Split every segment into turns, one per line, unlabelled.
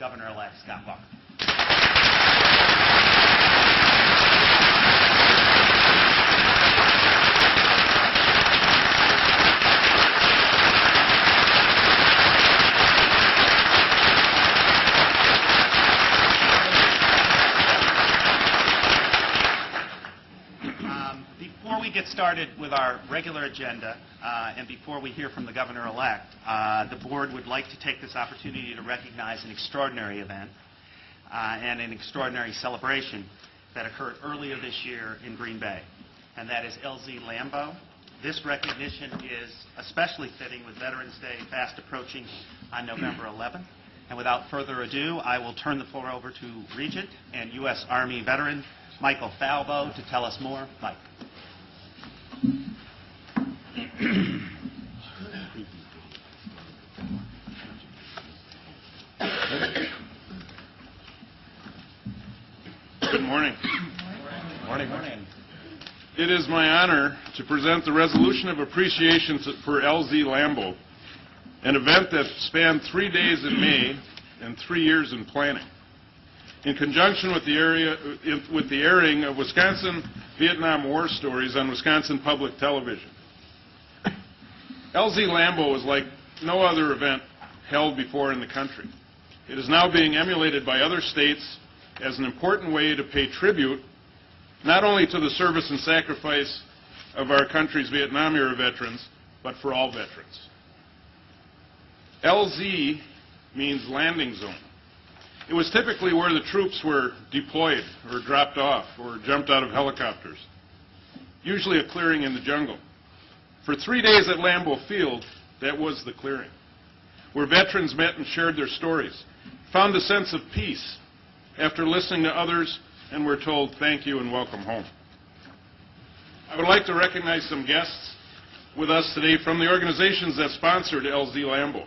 Governor-elect Scott Walker. Before we get started with our regular agenda, and before we hear from the Governor-elect, the board would like to take this opportunity to recognize an extraordinary event and an extraordinary celebration that occurred earlier this year in Green Bay, and that is LZ Lambeau. This recognition is especially fitting with Veterans Day fast approaching on November 11th. And without further ado, I will turn the floor over to Regent and U.S. Army veteran Michael Falbo to tell us more. Mike.
Good morning.
Morning. Morning.
It is my honor to present the resolution of appreciation for LZ Lambeau, an event that spanned 3 days in May and 3 years in planning. In conjunction with the airing of Wisconsin-Vietnam War stories on Wisconsin Public Television. LZ Lambeau is like no other event held before in the country. It is now being emulated by other states as an important way to pay tribute not only to the service and sacrifice of our country's Vietnam-era veterans, but for all veterans. LZ means landing zone. It was typically where the troops were deployed or dropped off or jumped out of helicopters, usually a clearing in the jungle. For 3 days at Lambeau Field, that was the clearing, where veterans met and shared their stories, found a sense of peace after listening to others and were told thank you and welcome home. I would like to recognize some guests with us today from the organizations that sponsored LZ Lambeau.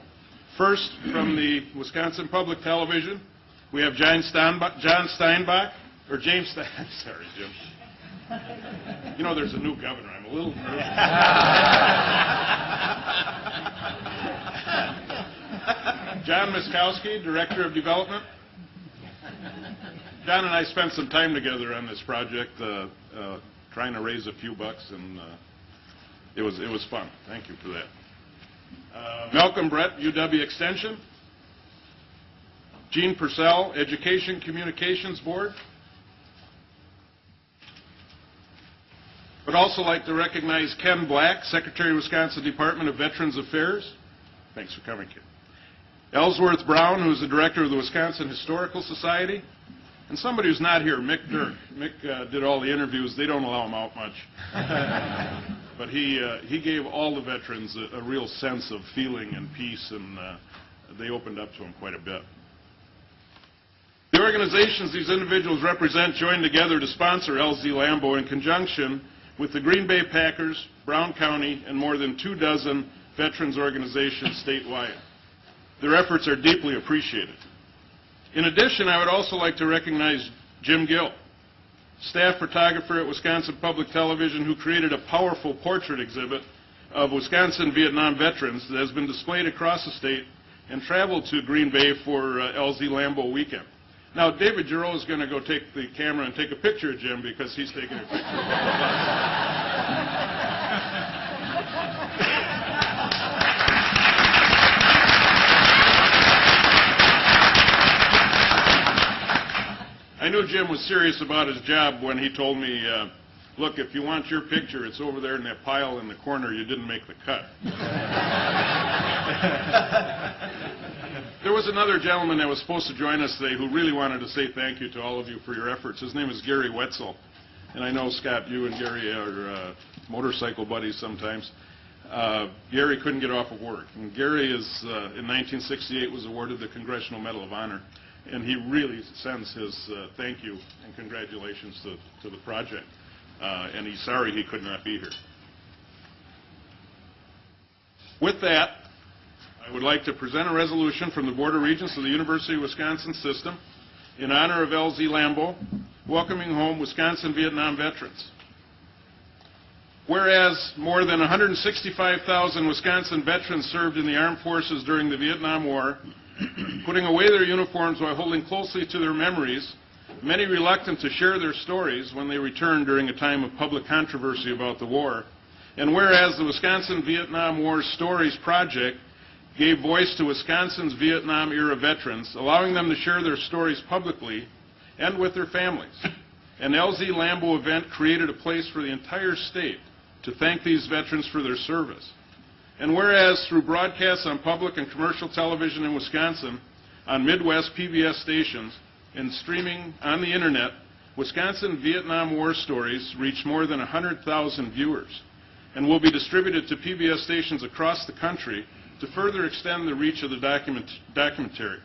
First, from the Wisconsin Public Television, we have John Steinbach, or James Stein, sorry, Jim. You know, there's a new governor. I'm a little nervous. John Miskowski, Director of Development. John and I spent some time together on this project, trying to raise a few bucks, and it was fun. Thank you for that. Malcolm Brett, UW Extension. Gene Purcell, Education Communications Board. Would also like to recognize Ken Black, Secretary of Wisconsin Department of Veterans Affairs. Thanks for coming, Ken. Ellsworth Brown, who's the Director of the Wisconsin Historical Society. And somebody who's not here, Mick Dirk. Mick did all the interviews. They don't allow him out much. But he gave all the veterans a real sense of feeling and peace, and they opened up to him quite a bit. The organizations these individuals represent joined together to sponsor LZ Lambeau in conjunction with the Green Bay Packers, Brown County, and more than 24 veterans organizations statewide. Their efforts are deeply appreciated. In addition, I would also like to recognize Jim Gill, staff photographer at Wisconsin Public Television, who created a powerful portrait exhibit of Wisconsin Vietnam veterans that has been displayed across the state and traveled to Green Bay for LZ Lambeau weekend. Now, David Giroux is going to go take the camera and take a picture of Jim because he's taking a picture of I knew Jim was serious about his job when he told me, look, if you want your picture, it's over there in that pile in the corner. You didn't make the cut. There was another gentleman that was supposed to join us today who really wanted to say thank you to all of you for your efforts. His name is Gary Wetzel. And I know, Scott, you and Gary are motorcycle buddies sometimes. Gary couldn't get off of work. And Gary is, in 1968, was awarded the Congressional Medal of Honor. And he really sends his thank you and congratulations to the project. And he's sorry he could not be here. With that, I would like to present a resolution from the Board of Regents of the University of Wisconsin System in honor of LZ Lambeau, welcoming home Wisconsin Vietnam veterans. Whereas more than 165,000 Wisconsin veterans served in the armed forces during the Vietnam War, putting away their uniforms while holding closely to their memories, many reluctant to share their stories when they returned during a time of public controversy about the war. And whereas the Wisconsin Vietnam War Stories Project gave voice to Wisconsin's Vietnam-era veterans, allowing them to share their stories publicly and with their families. An LZ Lambeau event created a place for the entire state to thank these veterans for their service. And whereas through broadcasts on public and commercial television in Wisconsin, on Midwest PBS stations, and streaming on the internet, Wisconsin Vietnam War Stories reached more than 100,000 viewers and will be distributed to PBS stations across the country to further extend the reach of the documentary.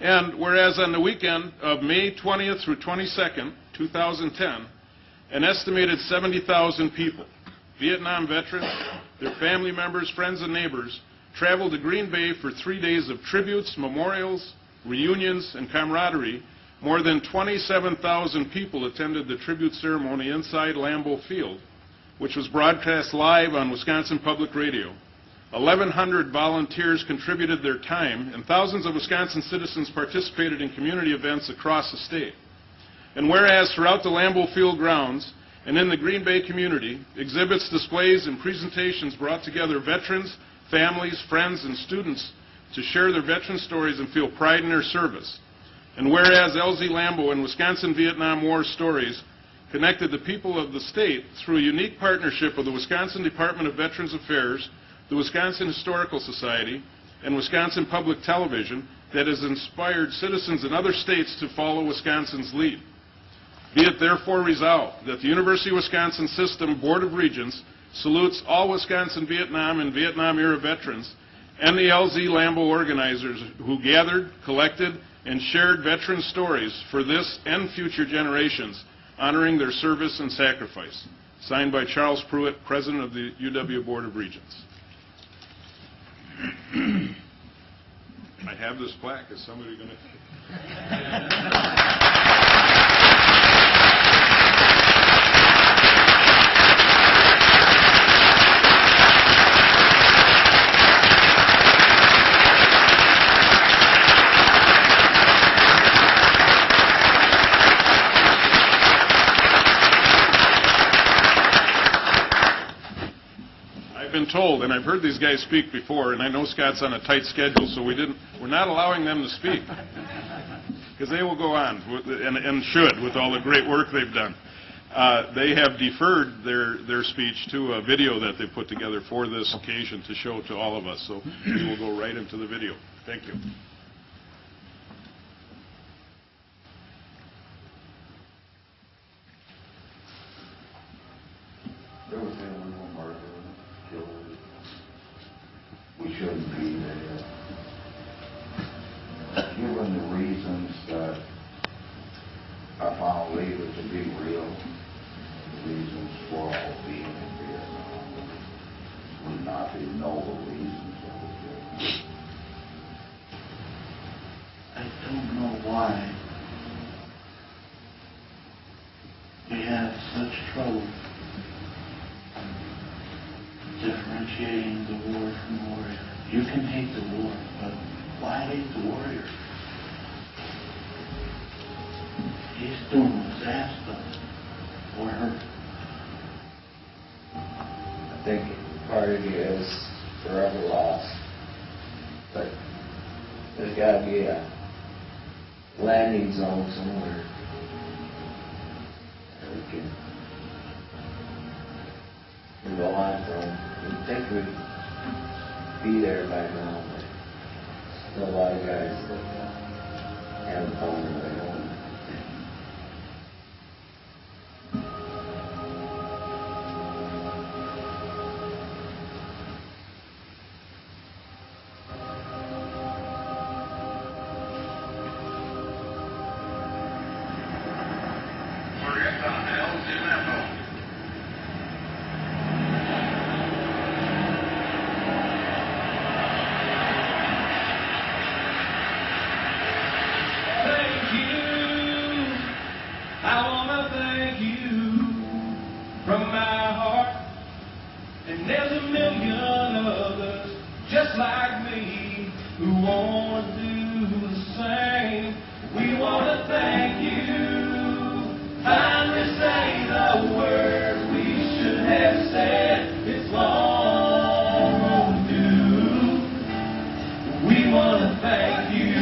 And whereas on the weekend of May 20th through 22nd, 2010, an estimated 70,000 people, Vietnam veterans, their family members, friends, and neighbors, traveled to Green Bay for 3 days of tributes, memorials, reunions, and camaraderie, more than 27,000 people attended the tribute ceremony inside Lambeau Field, which was broadcast live on Wisconsin Public Radio. 1,100 volunteers contributed their time, and thousands of Wisconsin citizens participated in community events across the state. And whereas throughout the Lambeau Field grounds and in the Green Bay community, exhibits, displays, and presentations brought together veterans, families, friends, and students to share their veteran stories and feel pride in their service. And whereas LZ Lambeau and Wisconsin Vietnam War Stories connected the people of the state through a unique partnership of the Wisconsin Department of Veterans Affairs, the Wisconsin Historical Society, and Wisconsin Public Television that has inspired citizens in other states to follow Wisconsin's lead. Be it therefore resolved that the University of Wisconsin System Board of Regents salutes all Wisconsin Vietnam and Vietnam-era veterans and the LZ Lambeau organizers who gathered, collected, and shared veteran stories for this and future generations, honoring their service and sacrifice. Signed by Charles Pruitt, President of the UW Board of Regents. I have this plaque. Is somebody going to... Been told, and I've heard these guys speak before, and I know Scott's on a tight schedule, so we're not allowing them to speak because they will go on and should with all the great work they've done. They have deferred their speech to a video that they put together for this occasion to show to all of us, so we will go right into the video. Thank you.
We shouldn't be there. Given the reasons that I found later to be real, the reasons for all being in Vietnam would not be noble reasons that were given. I don't know why we have such trouble differentiating the war from the warrior. You can hate the war, but why hate the warrior? He's doing his ass for her. I think part of you is forever lost, but there's got to be a landing zone somewhere that we can go on from. I think we'd be there by now, but still a lot of guys that haven't found their way home.
Thank you. want to thank you.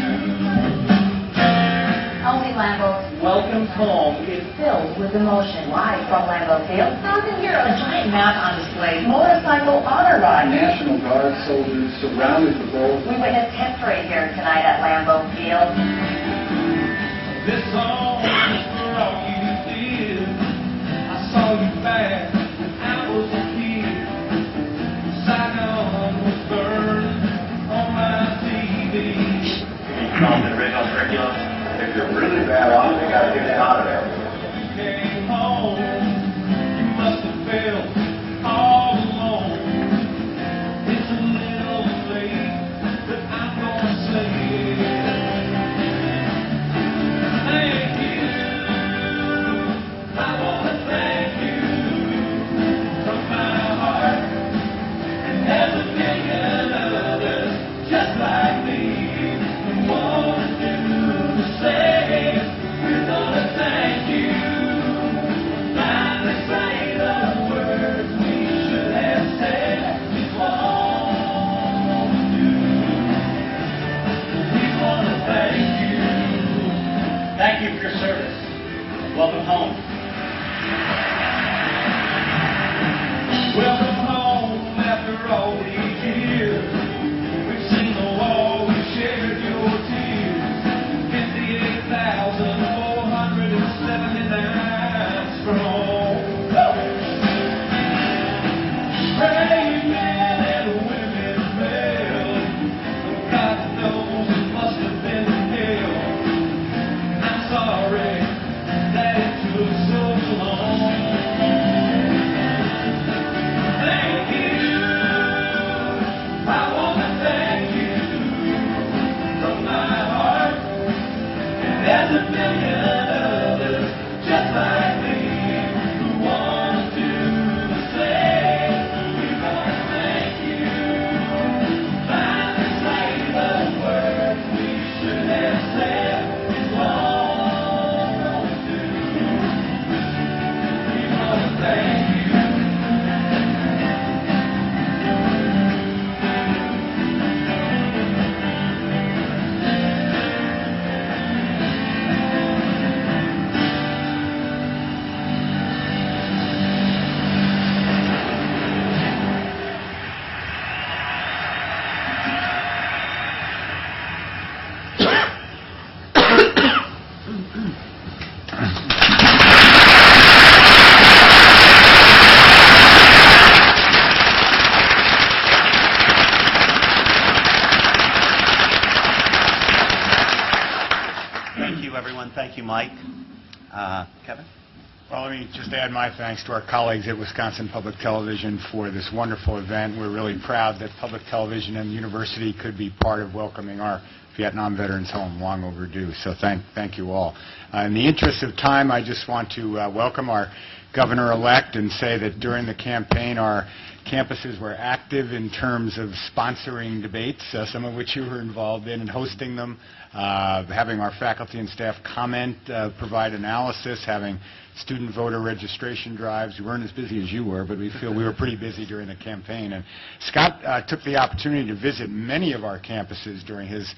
Only Lambeau
Welcome home is
filled with emotion. Live from Lambeau Field, Thousand Hero, a giant map on display, motorcycle honor ride.
National Guard soldiers surrounded the boat.
We witnessed history here tonight at Lambeau Field.
this song is for all you did. I saw you back when I was a kid. Saigon was burning on my TV.
If you're really bad off, you gotta get out of there.
You came home, you must have felt all alone. It's a little late, but I'm gonna say it. Thank you. I wanna thank you from my heart. And there's a million others just like me who want to do the same. We're gonna thank you. Finally say the words we should have said. We want to do. We wanna thank you.
Thank you for your service. Welcome home.
Welcome home after all these years. We've seen the wall, we've shared your tears. 58,479 strong. Brave men and women fell. God knows it must have been hell. I'm sorry that it took so long. Thank you. I want to thank you from my heart. There's a million others just like me who want to do the same. We want to thank you. Finally say the words we should have said. It's long overdue. We want to thank you.
Thank you, everyone. Thank you, Mike. Kevin?
Well, let me just add my thanks to our colleagues at Wisconsin Public Television for this wonderful event. We're really proud that public television and the university could be part of welcoming our Vietnam veterans home, long overdue. So thank you all. In the interest of time, I just want to welcome our governor-elect and say that during the campaign, our campuses were active in terms of sponsoring debates, some of which you were involved in, and hosting them, having our faculty and staff comment, provide analysis, having student voter registration drives. We weren't as busy as you were, but we feel we were pretty busy during the campaign. And Scott took the opportunity to visit many of our campuses during his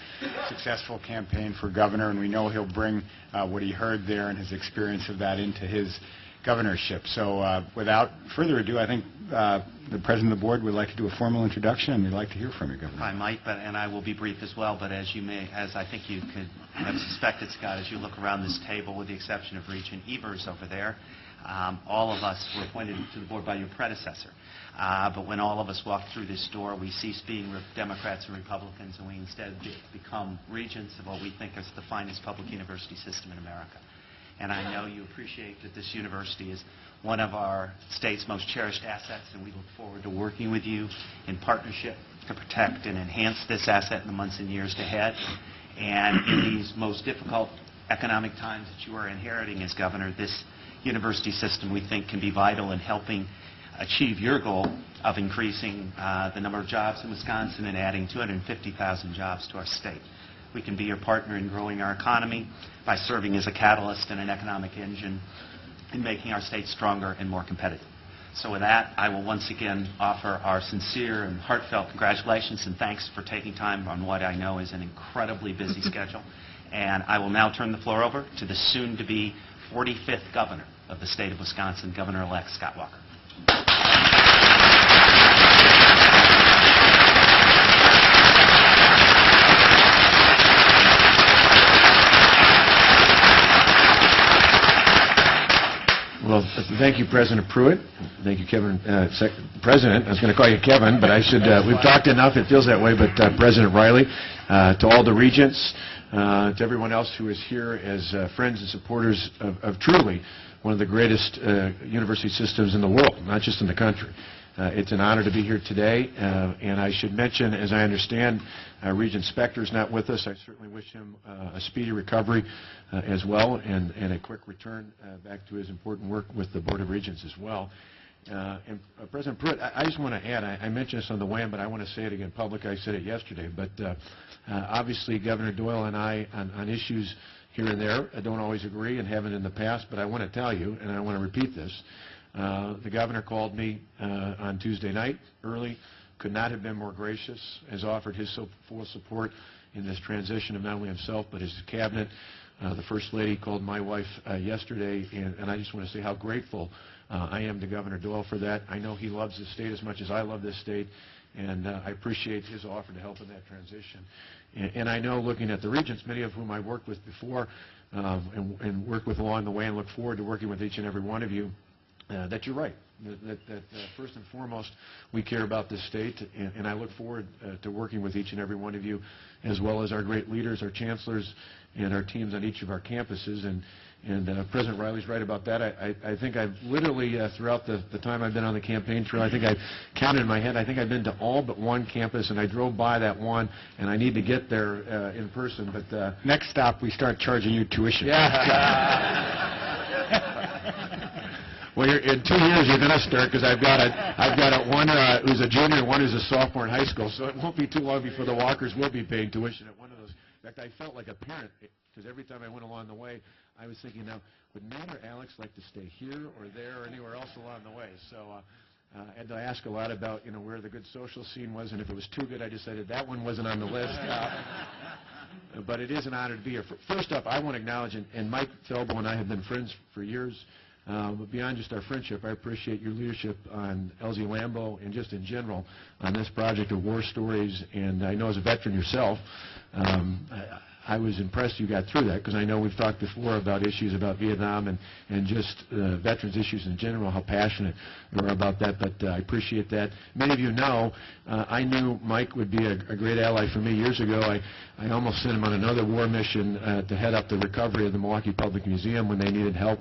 successful campaign for governor, and we know he'll bring what he heard there and his experience of that into his governorship. So without further ado, I think the President of the Board would like to do a formal introduction, and we'd like to hear from you, Governor.
I might, and I will be brief as well, but as I think you could have suspected, Scott, as you look around this table, with the exception of Regent Evers over there, all of us were appointed to the board by your predecessor. But when all of us walk through this door, we cease being Democrats and Republicans, and we instead become regents of what we think is the finest public university system in America. And I know you appreciate that this university is one of our state's most cherished assets, and we look forward to working with you in partnership to protect and enhance this asset in the months and years ahead. And in these most difficult economic times that you are inheriting as governor, this university system, we think, can be vital in helping achieve your goal of increasing the number of jobs in Wisconsin and adding 250,000 jobs to our state. We can be your partner in growing our economy by serving as a catalyst and an economic engine in making our state stronger and more competitive. So with that, I will once again offer our sincere and heartfelt congratulations and thanks for taking time on what I know is an incredibly busy schedule. And I will now turn the floor over to the soon-to-be 45th governor of the state of Wisconsin, Governor-elect Scott Walker.
Well, thank you, President Pruitt. Thank you, Kevin. President, I was going to call you Kevin, but I should. We've talked enough. It feels that way. But President Riley, to all the regents, to everyone else who is here as friends and supporters of truly one of the greatest university systems in the world, not just in the country. It's an honor to be here today, and I should mention, as I understand, Regent Spector's not with us. I certainly wish him a speedy recovery as well, and a quick return back to his important work with the Board of Regents as well. And President Pruitt, I just want to add, I mentioned this on the WAM, but I want to say it again publicly. I said it yesterday, but obviously Governor Doyle and I, on issues here and there, don't always agree and haven't in the past, but I want to tell you, and I want to repeat this, the governor called me on Tuesday night early, could not have been more gracious, has offered his full support in this transition of not only himself but his cabinet. The First Lady called my wife yesterday, and I just want to say how grateful I am to Governor Doyle for that. I know he loves this state as much as I love this state, and I appreciate his offer to help in that transition. And I know, looking at the regents, many of whom I worked with before and worked with along the way, and look forward to working with each and every one of you, that you're right, that first and foremost we care about this state, and I look forward to working with each and every one of you, as well as our great leaders, our chancellors, and our teams on each of our campuses. And President Riley's right about that. I think I've literally, throughout the time I've been on the campaign trail, I think I've counted in my head, I think I've been to all but one campus, and I drove by that one, and I need to get there in person. But
Next stop, we start charging you tuition.
yeah. Well, in 2 years you're going to start, because I've got one who's a junior and one who's a sophomore in high school, so it won't be too long before the Walkers will be paying tuition at one of those. In fact, I felt like a parent, because every time I went along the way, I was thinking, now, would Matt or Alex like to stay here or there or anywhere else along the way? So I had to ask a lot about, where the good social scene was, and if it was too good, I decided that one wasn't on the list. But it is an honor to be here. First up, I want to acknowledge, and Mike Felbo and I have been friends for years, but beyond just our friendship, I appreciate your leadership on LZ Lambeau and just in general on this project of war stories. And I know, as a veteran yourself, I was impressed you got through that, because I know we've talked before about issues about Vietnam and just veterans issues in general, how passionate you are about that, but I appreciate that. Many of you know, I knew Mike would be a great ally for me years ago. I almost sent him on another war mission to head up the recovery of the Milwaukee Public Museum when they needed help,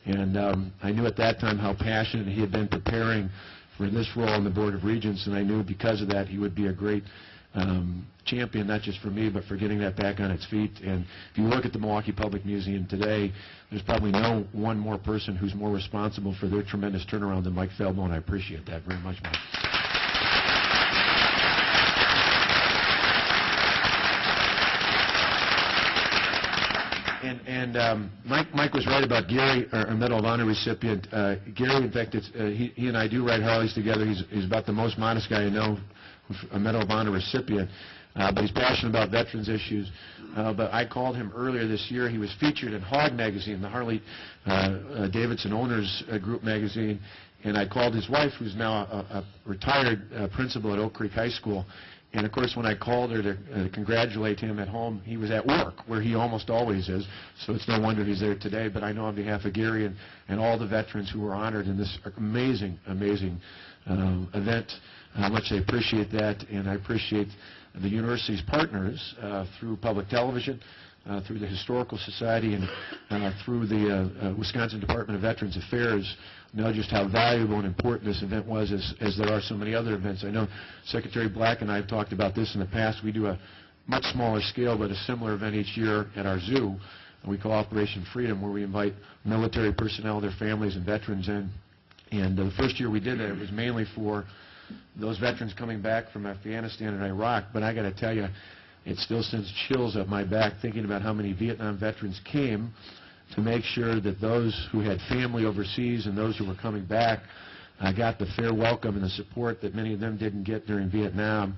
and I knew at that time how passionate he had been preparing for this role on the Board of Regents, and I knew because of that he would be a great champion, not just for me, but for getting that back on its feet. And if you look at the Milwaukee Public Museum today, there's probably no one more person who's more responsible for their tremendous turnaround than Mike Felbo, and I appreciate that very much, Mike. And Mike was right about Gary, our Medal of Honor recipient. Gary, in fact, he and I do ride Harleys together. He's about the most modest guy I know, a Medal of Honor recipient, but he's passionate about veterans issues. But I called him earlier this year. He was featured in Hog magazine, the Harley Davidson Owners Group magazine, and I called his wife, who's now a retired principal at Oak Creek High School. And, of course, when I called her to congratulate him at home, he was at work, where he almost always is, so it's no wonder he's there today. But I know on behalf of Gary and all the veterans who were honored in this amazing, amazing event, how much I appreciate that, and I appreciate the university's partners through public television, through the Historical Society, and through the Wisconsin Department of Veterans Affairs, know just how valuable and important this event was, as there are so many other events. I know Secretary Black and I have talked about this in the past. We do a much smaller scale, but a similar event each year at our zoo, we call Operation Freedom, where we invite military personnel, their families, and veterans in. And the first year we did that, it was mainly for those veterans coming back from Afghanistan and Iraq. But I got to tell you, it still sends chills up my back thinking about how many Vietnam veterans came to make sure that those who had family overseas and those who were coming back got the fair welcome and the support that many of them didn't get during Vietnam,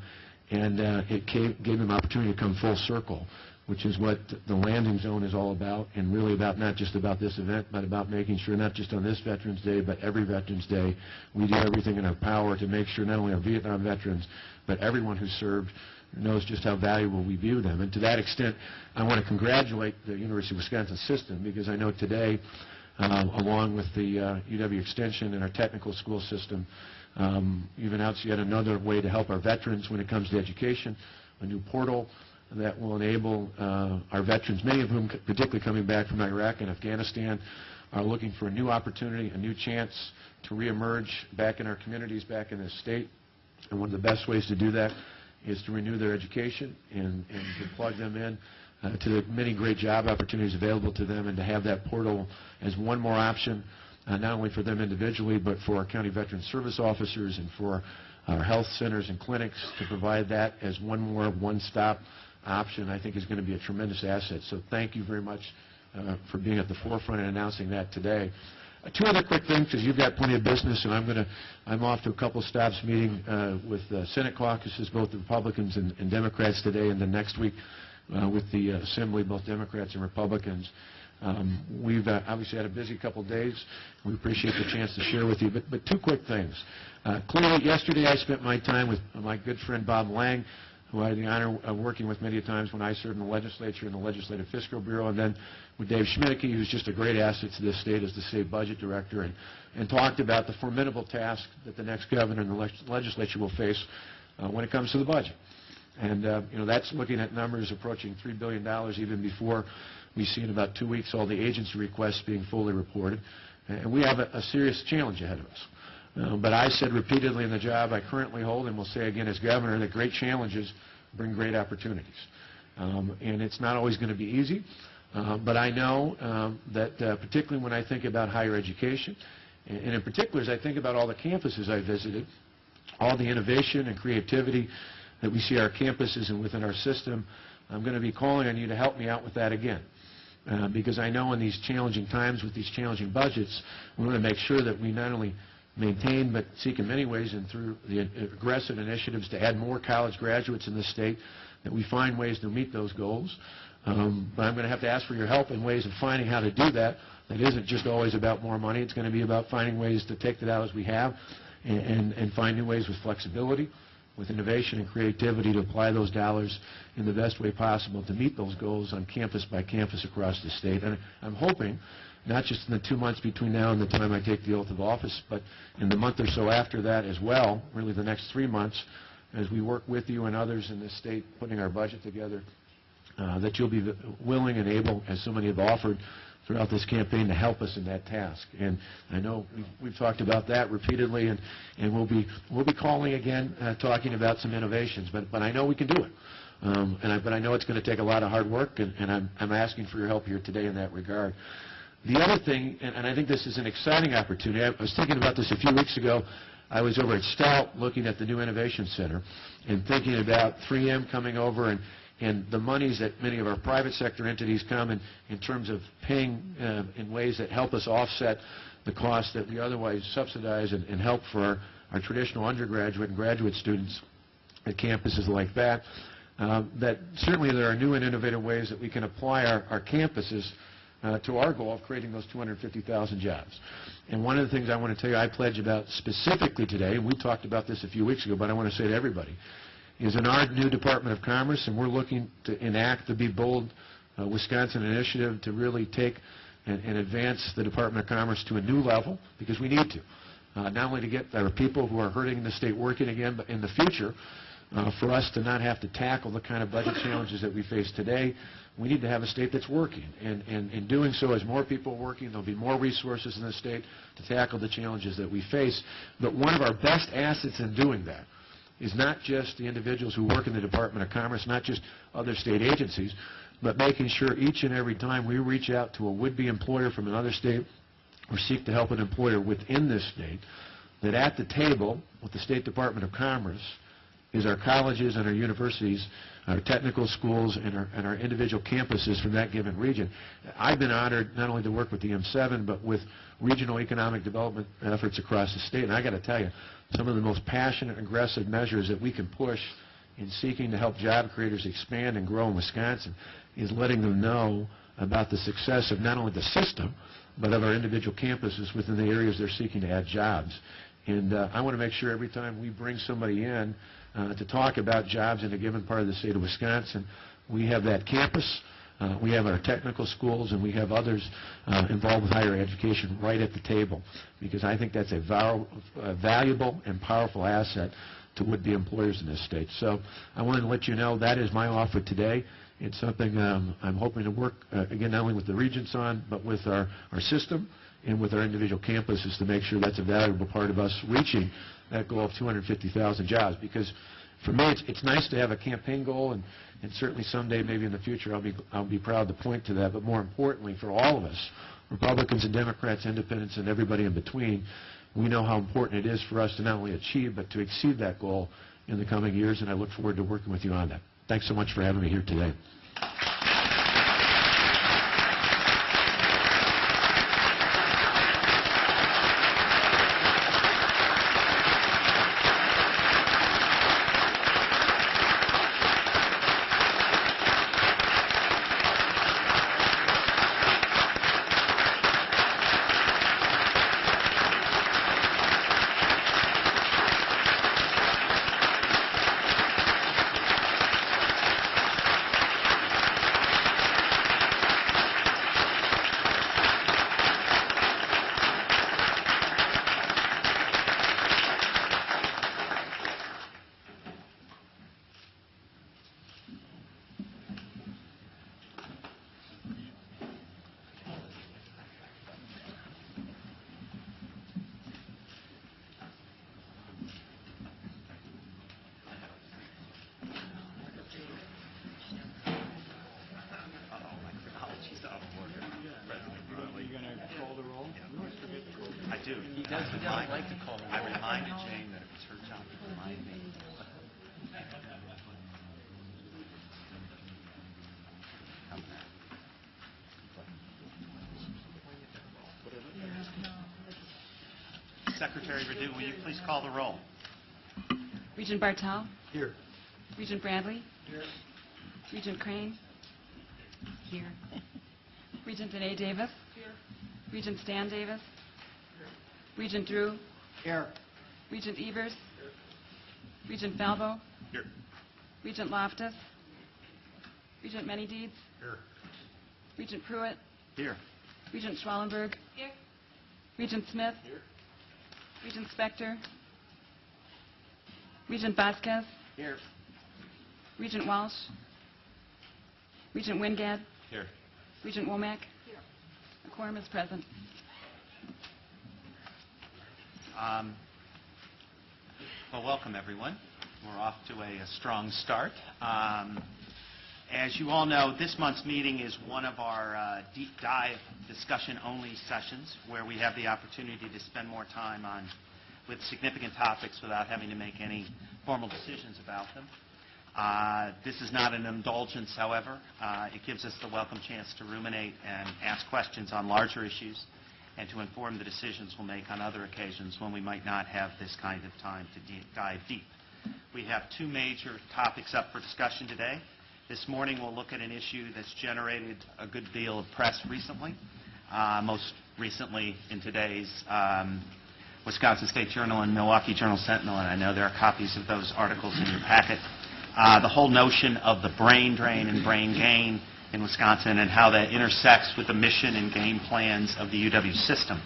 and it gave them opportunity to come full circle, which is what the landing zone is all about, and really about not just about this event, but about making sure not just on this Veterans Day, but every Veterans Day, we do everything in our power to make sure not only our Vietnam veterans, but everyone who served knows just how valuable we view them. And to that extent, I want to congratulate the University of Wisconsin system, because I know today, along with the UW Extension and our technical school system, you've announced yet another way to help our veterans when it comes to education, a new portal that will enable our veterans, many of whom, particularly coming back from Iraq and Afghanistan, are looking for a new opportunity, a new chance to reemerge back in our communities, back in this state. And one of the best ways to do that is to renew their education and to plug them in to the many great job opportunities available to them, and to have that portal as one more option, not only for them individually, but for our county veteran service officers and for our health centers and clinics, to provide that as one more one-stop option, I think is going to be a tremendous asset. So thank you very much for being at the forefront and announcing that today. Two other quick things, because you've got plenty of business, and I'm off to a couple stops meeting with Senate caucuses, both the Republicans and Democrats today, and then next week with the Assembly, both Democrats and Republicans. We've obviously had a busy couple days. We appreciate the chance to share with you. But two quick things. Clearly, yesterday I spent my time with my good friend Bob Lang, who I had the honor of working with many times when I served in the legislature and the Legislative Fiscal Bureau, and then with Dave Schmiedeke, who's just a great asset to this state as the state budget director, and talked about the formidable task that the next governor and the legislature will face when it comes to the budget. And that's looking at numbers approaching $3 billion, even before we see in about 2 weeks all the agency requests being fully reported. And we have a serious challenge ahead of us. But I said repeatedly in the job I currently hold, and will say again as governor, that great challenges bring great opportunities. And it's not always going to be easy, but I know that particularly when I think about higher education, and in particular as I think about all the campuses I visited, all the innovation and creativity that we see our campuses and within our system, I'm going to be calling on you to help me out with that again. Because I know in these challenging times with these challenging budgets, we want to make sure that we not only maintain but seek in many ways and through the aggressive initiatives to add more college graduates in this state, that we find ways to meet those goals. But I'm going to have to ask for your help in ways of finding how to do that. That isn't just always about more money. It's going to be about finding ways to take the dollars we have and find new ways with flexibility, with innovation and creativity to apply those dollars in the best way possible to meet those goals on campus by campus across the state. And I'm hoping, not just in the 2 months between now and the time I take the oath of office, but in the month or so after that as well, really the next 3 months, as we work with you and others in this state putting our budget together, that you'll be willing and able, as so many have offered throughout this campaign, to help us in that task. And I know we've talked about that repeatedly, and we'll be calling again, talking about some innovations. But I know we can do it. But I know it's going to take a lot of hard work, and I'm asking for your help here today in that regard. The other thing, and I think this is an exciting opportunity, I was thinking about this a few weeks ago. I was over at Stout looking at the new Innovation Center and thinking about 3M coming over and the monies that many of our private sector entities come in terms of paying in ways that help us offset the costs that we otherwise subsidize and help for our traditional undergraduate and graduate students at campuses like that. That certainly there are new and innovative ways that we can apply our campuses to our goal of creating those 250,000 jobs. And one of the things I want to tell you I pledge about specifically today, and we talked about this a few weeks ago, but I want to say to everybody, is in our new Department of Commerce, and we're looking to enact the Be Bold Wisconsin initiative to really take and advance the Department of Commerce to a new level, because we need to. Not only to get our people who are hurting the state working again, but in the future, for us to not have to tackle the kind of budget challenges that we face today, we need to have a state that's working. And in doing so, as more people are working, there'll be more resources in the state to tackle the challenges that we face. But one of our best assets in doing that is not just the individuals who work in the Department of Commerce, not just other state agencies, but making sure each and every time we reach out to a would-be employer from another state or seek to help an employer within this state, that at the table with the State Department of Commerce is our colleges and our universities our technical schools, and our individual campuses from that given region. I've been honored not only to work with the M7, but with regional economic development efforts across the state. And I got to tell you, some of the most passionate, aggressive measures that we can push in seeking to help job creators expand and grow in Wisconsin is letting them know about the success of not only the system, but of our individual campuses within the areas they're seeking to add jobs. And I want to make sure every time we bring somebody in to talk about jobs in a given part of the state of Wisconsin, we have that campus, we have our technical schools, and we have others involved with higher education right at the table, because I think that's a valuable and powerful asset to would-be employers in this state. So I wanted to let you know that is my offer today. It's something I'm hoping to work, again, not only with the Regents on, but with our system and with our individual campuses to make sure that's a valuable part of us reaching that goal of 250,000 jobs. Because for me, it's nice to have a campaign goal, and certainly someday, maybe in the future, I'll be proud to point to that. But more importantly, for all of us, Republicans and Democrats, independents, and everybody in between, we know how important it is for us to not only achieve, but to exceed that goal in the coming years, and I look forward to working with you on that. Thanks so much for having me here today.
I do. He does like to call. I reminded Jane that it was her job to remind me. Secretary Redu, will you please call the roll?
Regent Bartel?
Here.
Regent Bradley? Here. Regent Crane? Here. Regent Danae Davis? Here. Regent Stan Davis? Here. Regent Drew?
Here.
Regent Evers? Here. Regent Falvo?
Here.
Regent Loftus? Regent Manydeeds?
Here.
Regent Pruitt?
Here.
Regent Schwallenberg? Here. Regent Smith?
Here.
Regent Spector? Regent Vasquez?
Here.
Regent Walsh? Regent Wingad?
Here.
Regent Womack? Here. A quorum is present.
Well, welcome, everyone. We're off to a strong start. As you all know, this month's meeting is one of our deep dive discussion-only sessions where we have the opportunity to spend more time with significant topics without having to make any formal decisions about them. This is not an indulgence, however. It gives us the welcome chance to ruminate and ask questions on larger issues and to inform the decisions we'll make on other occasions when we might not have this kind of time to dive deep. We have two major topics up for discussion today. This morning we'll look at an issue that's generated a good deal of press recently, most recently in today's Wisconsin State Journal and Milwaukee Journal Sentinel, and I know there are copies of those articles in your packet. The whole notion of the brain drain and brain gain in Wisconsin and how that intersects with the mission and game plans of the UW system.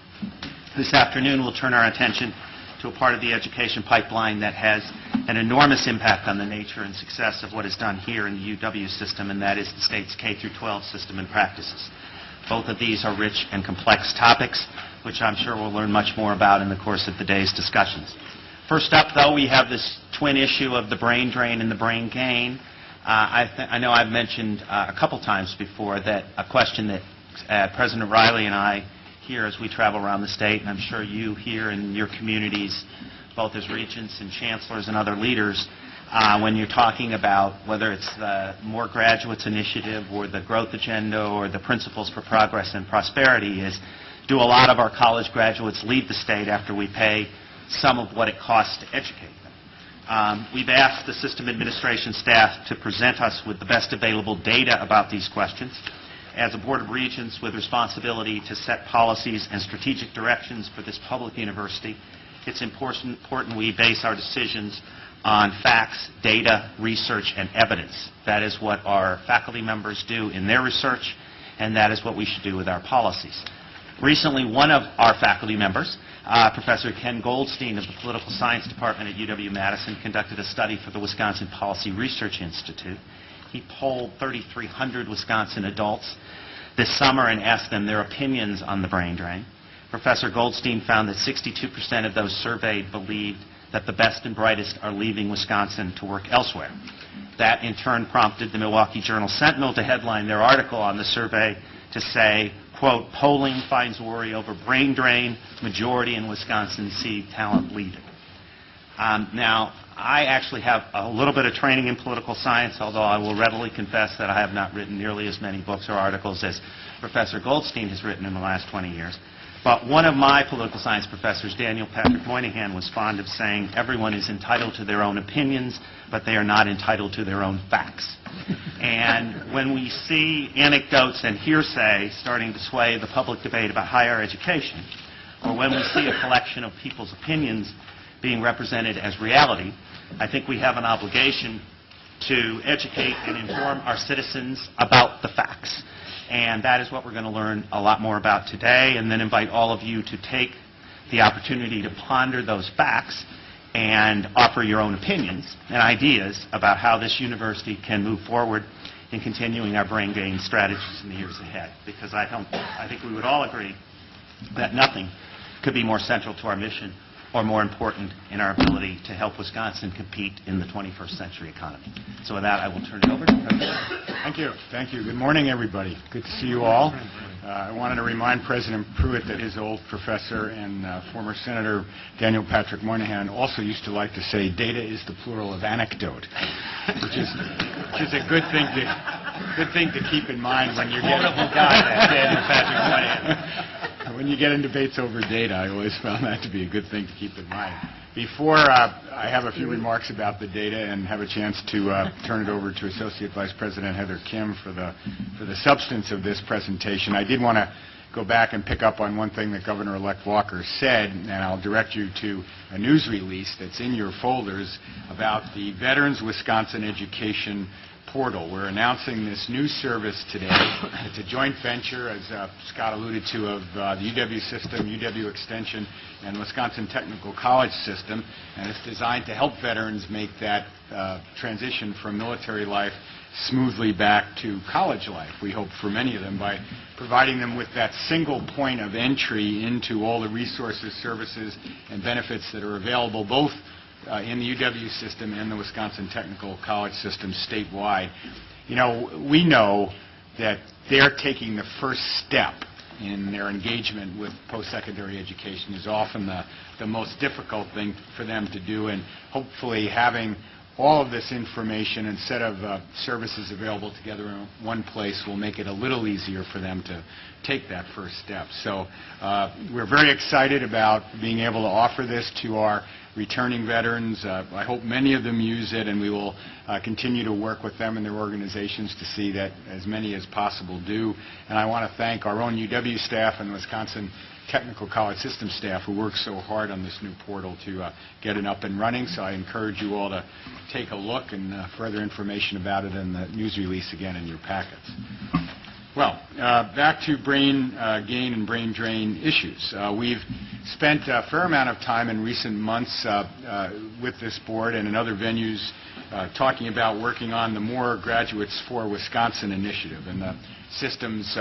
This afternoon we'll turn our attention to a part of the education pipeline that has an enormous impact on the nature and success of what is done here in the UW system, and that is the state's K-12 system and practices. Both of these are rich and complex topics, which I'm sure we'll learn much more about in the course of the day's discussions. First up, though, we have this twin issue of the brain drain and the brain gain. I know I've mentioned a couple times before that a question that President Riley and I hear as we travel around the state, and I'm sure you hear in your communities, both as regents and chancellors and other leaders, when you're talking about whether it's the More Graduates Initiative or the Growth Agenda or the Principles for Progress and Prosperity is, do a lot of our college graduates leave the state after we pay some of what it costs to educate them? We've asked the system administration staff to present us with the best available data about these questions. As a Board of Regents with responsibility to set policies and strategic directions for this public university, it's important we base our decisions on facts, data, research, and evidence. That is what our faculty members do in their research, and that is what we should do with our policies. Recently, one of our faculty members, Professor Ken Goldstein of the Political Science Department at UW-Madison, conducted a study for the Wisconsin Policy Research Institute. He polled 3,300 Wisconsin adults this summer and asked them their opinions on the brain drain. Professor Goldstein found that 62% of those surveyed believed that the best and brightest are leaving Wisconsin to work elsewhere. That, in turn, prompted the Milwaukee Journal-Sentinel to headline their article on the survey to say, quote, polling finds worry over brain drain, majority in Wisconsin see talent leaving. Now, I actually have a little bit of training in political science, although I will readily confess that I have not written nearly as many books or articles as Professor Goldstein has written in the last 20 years. But one of my political science professors, Daniel Patrick Moynihan, was fond of saying everyone is entitled to their own opinions, but they are not entitled to their own facts. And when we see anecdotes and hearsay starting to sway the public debate about higher education, or when we see a collection of people's opinions being represented as reality, I think we have an obligation to educate and inform our citizens about the facts. And that is what we're going to learn a lot more about today, and then invite all of you to take the opportunity to ponder those facts and offer your own opinions and ideas about how this university can move forward in continuing our brain gain strategies in the years ahead. Because I think we would all agree that nothing could be more central to our mission or more important in our ability to help Wisconsin compete in the 21st century economy. So with that, I will turn it over to President.
Thank you. Thank you. Good morning, everybody. Good to see you all. I wanted to remind President Pruitt that his old professor and former Senator Daniel Patrick Moynihan also used to like to say, data is the plural of anecdote, which is a good thing to keep in mind when you're getting Daniel Patrick Moynihan. When you get in debates over data, I always found that to be a good thing to keep in mind. Before I have a few remarks about the data and have a chance to turn it over to Associate Vice President Heather Kim for the substance of this presentation, I did want to go back and pick up on one thing that Governor-elect Walker said, and I'll direct you to a news release that's in your folders about the Veterans Wisconsin Education Portal. We're announcing this new service today. It's a joint venture, as Scott alluded to, of the UW system, UW Extension, and Wisconsin Technical College system, and it's designed to help veterans make that transition from military life smoothly back to college life. We hope for many of them by providing them with that single point of entry into all the resources, services, and benefits that are available both in the UW system and the Wisconsin Technical College system statewide. You know, we know that they're taking the first step in their engagement with post-secondary education is often the most difficult thing for them to do, and hopefully having all of this information and set of services available together in one place will make it a little easier for them to take that first step. So we're very excited about being able to offer this to our returning veterans. I hope many of them use it, and we will continue to work with them and their organizations to see that as many as possible do. And I want to thank our own UW staff and Wisconsin Technical College system staff who worked so hard on this new portal to get it up and running. So I encourage you all to take a look, and further information about it in the news release again in your packets. Well, back to brain gain and brain drain issues. We've spent a fair amount of time in recent months with this board and in other venues talking about working on the More Graduates for Wisconsin initiative and the system's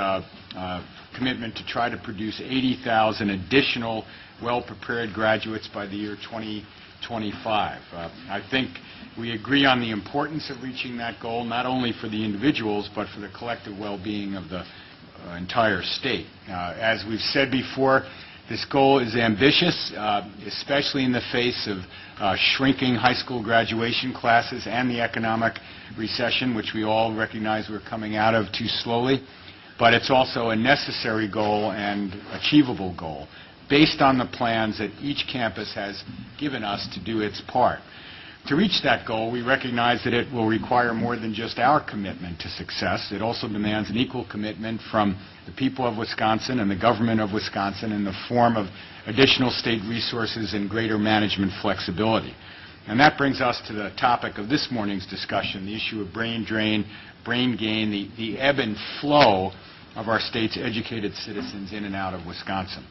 commitment to try to produce 80,000 additional well-prepared graduates by the year 2025. I think we agree on the importance of reaching that goal, not only for the individuals, but for the collective well-being of the entire state. As we've said before, This goal is ambitious, especially in the face of shrinking high school graduation classes and the economic recession, which we all recognize we're coming out of too slowly. But it's also a necessary goal and achievable goal, based on the plans that each campus has given us to do its part. To reach that goal, we recognize that it will require more than just our commitment to success. It also demands an equal commitment from the people of Wisconsin and the government of Wisconsin in the form of additional state resources and greater management flexibility. And that brings us to the topic of this morning's discussion, the issue of brain drain, brain gain, the ebb and flow of our state's educated citizens in and out of Wisconsin.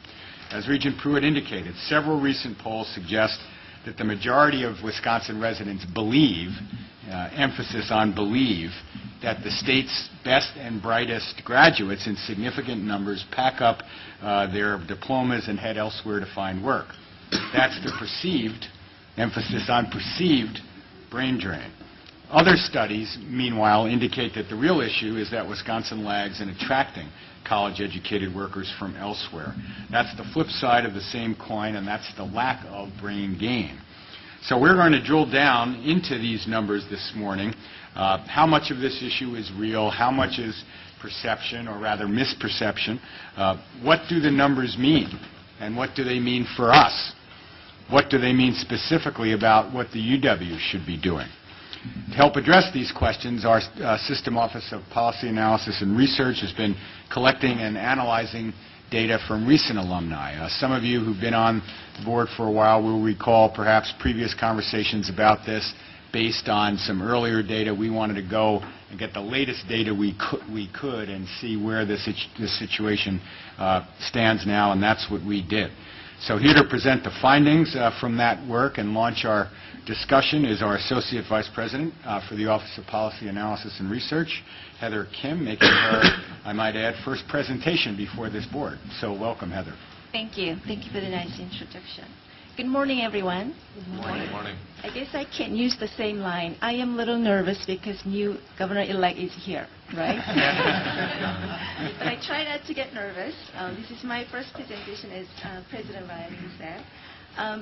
As Regent Pruitt indicated, several recent polls suggest that the majority of Wisconsin residents believe, emphasis on believe, that the state's best and brightest graduates in significant numbers pack up their diplomas and head elsewhere to find work. That's the perceived, emphasis on perceived, brain drain. Other studies, meanwhile, indicate that the real issue is that Wisconsin lags in attracting college-educated workers from elsewhere. That's the flip side of the same coin, and that's the lack of brain gain. So we're going to drill down into these numbers this morning. How much of this issue is real? How much is perception, or rather misperception? What do the numbers mean? And what do they mean for us? What do they mean specifically about what the UW should be doing? To help address these questions, our System Office of Policy Analysis and Research has been collecting and analyzing data from recent alumni. Some of you who've been on the board for a while will recall perhaps previous conversations about this based on some earlier data. We wanted to go and get the latest data we could and see where this situation stands now, and that's what we did. So here to present the findings from that work and launch our discussion is our Associate Vice President for the Office of Policy Analysis and Research, Heather Kim, making her, I might add, first presentation before this board. So welcome, Heather.
Thank you. Thank you for the nice introduction. Good morning, everyone.
Good morning. Morning.
I guess I can't use the same line. I am a little nervous because new governor-elect is here, right? But I try not to get nervous. This is my first presentation, as President Riley said.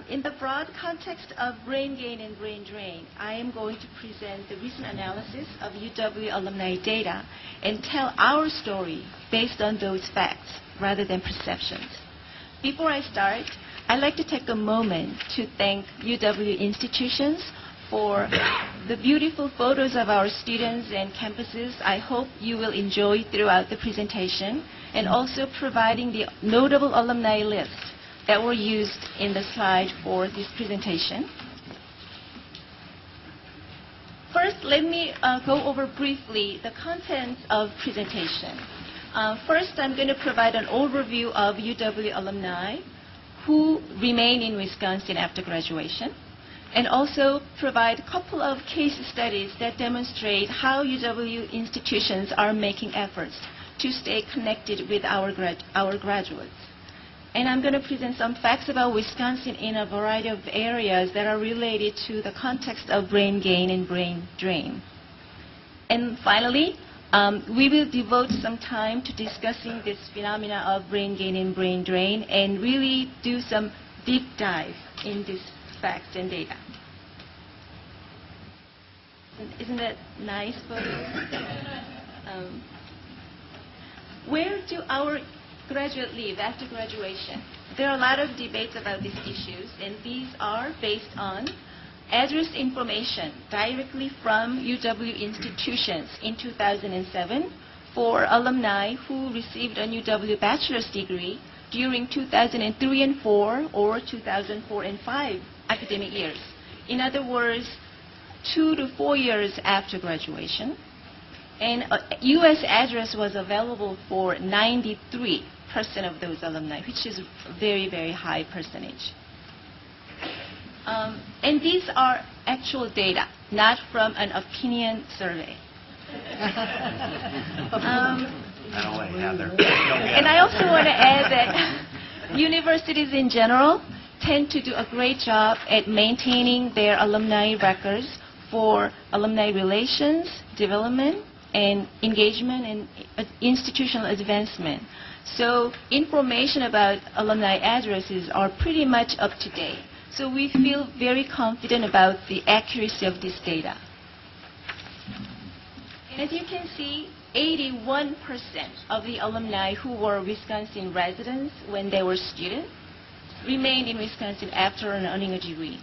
In the broad context of brain gain and brain drain, I am going to present the recent analysis of UW alumni data and tell our story based on those facts rather than perceptions. Before I start, I'd like to take a moment to thank UW institutions for the beautiful photos of our students and campuses I hope you will enjoy throughout the presentation, and also providing the notable alumni list that were used in the slide for this presentation. First, let me go over briefly the contents of presentation. First, I'm going to provide an overview of UW alumni who remain in Wisconsin after graduation, and also provide a couple of case studies that demonstrate how UW institutions are making efforts to stay connected with our graduates. And I'm going to present some facts about Wisconsin in a variety of areas that are related to the context of brain gain and brain drain. And finally, we will devote some time to discussing this phenomena of brain gain and brain drain and really do some deep dive in these facts and data. Isn't that nice photo? Where do our graduates live after graduation? There are a lot of debates about these issues, and these are based on address information directly from UW institutions in 2007 for alumni who received a UW bachelor's degree during 2003 and 4 or 2004 and 5 academic years. In other words, 2 to 4 years after graduation. And a U.S. address was available for 93% of those alumni, which is a very, very high percentage. And these are actual data, not from an opinion survey. And I also want to add that universities in general tend to do a great job at maintaining their alumni records for alumni relations, development, and engagement and institutional advancement. So information about alumni addresses are pretty much up to date. So we feel very confident about the accuracy of this data. And as you can see, 81% of the alumni who were Wisconsin residents when they were students remained in Wisconsin after earning a degree.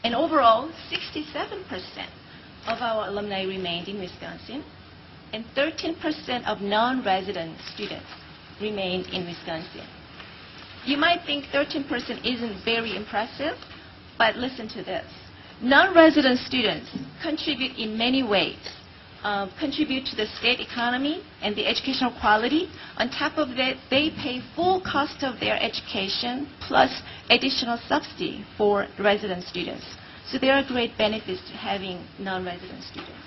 And overall, 67% of our alumni remained in Wisconsin, and 13% of non-resident students remained in Wisconsin. You might think 13% isn't very impressive, but listen to this. Non-resident students contribute in many ways. Contribute to the state economy and the educational quality. On top of that, they pay full cost of their education plus additional subsidy for resident students. So there are great benefits to having non-resident students.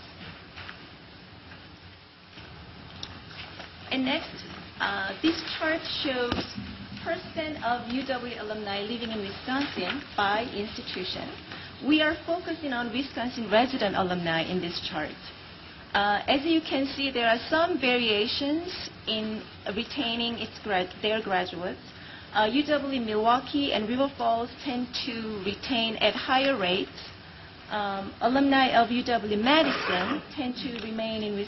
And next, this chart shows percent of UW alumni living in Wisconsin by institution. We are focusing on Wisconsin resident alumni in this chart. As you can see, there are some variations in retaining their graduates. UW Milwaukee and River Falls tend to retain at higher rates. Alumni of UW Madison tend to remain in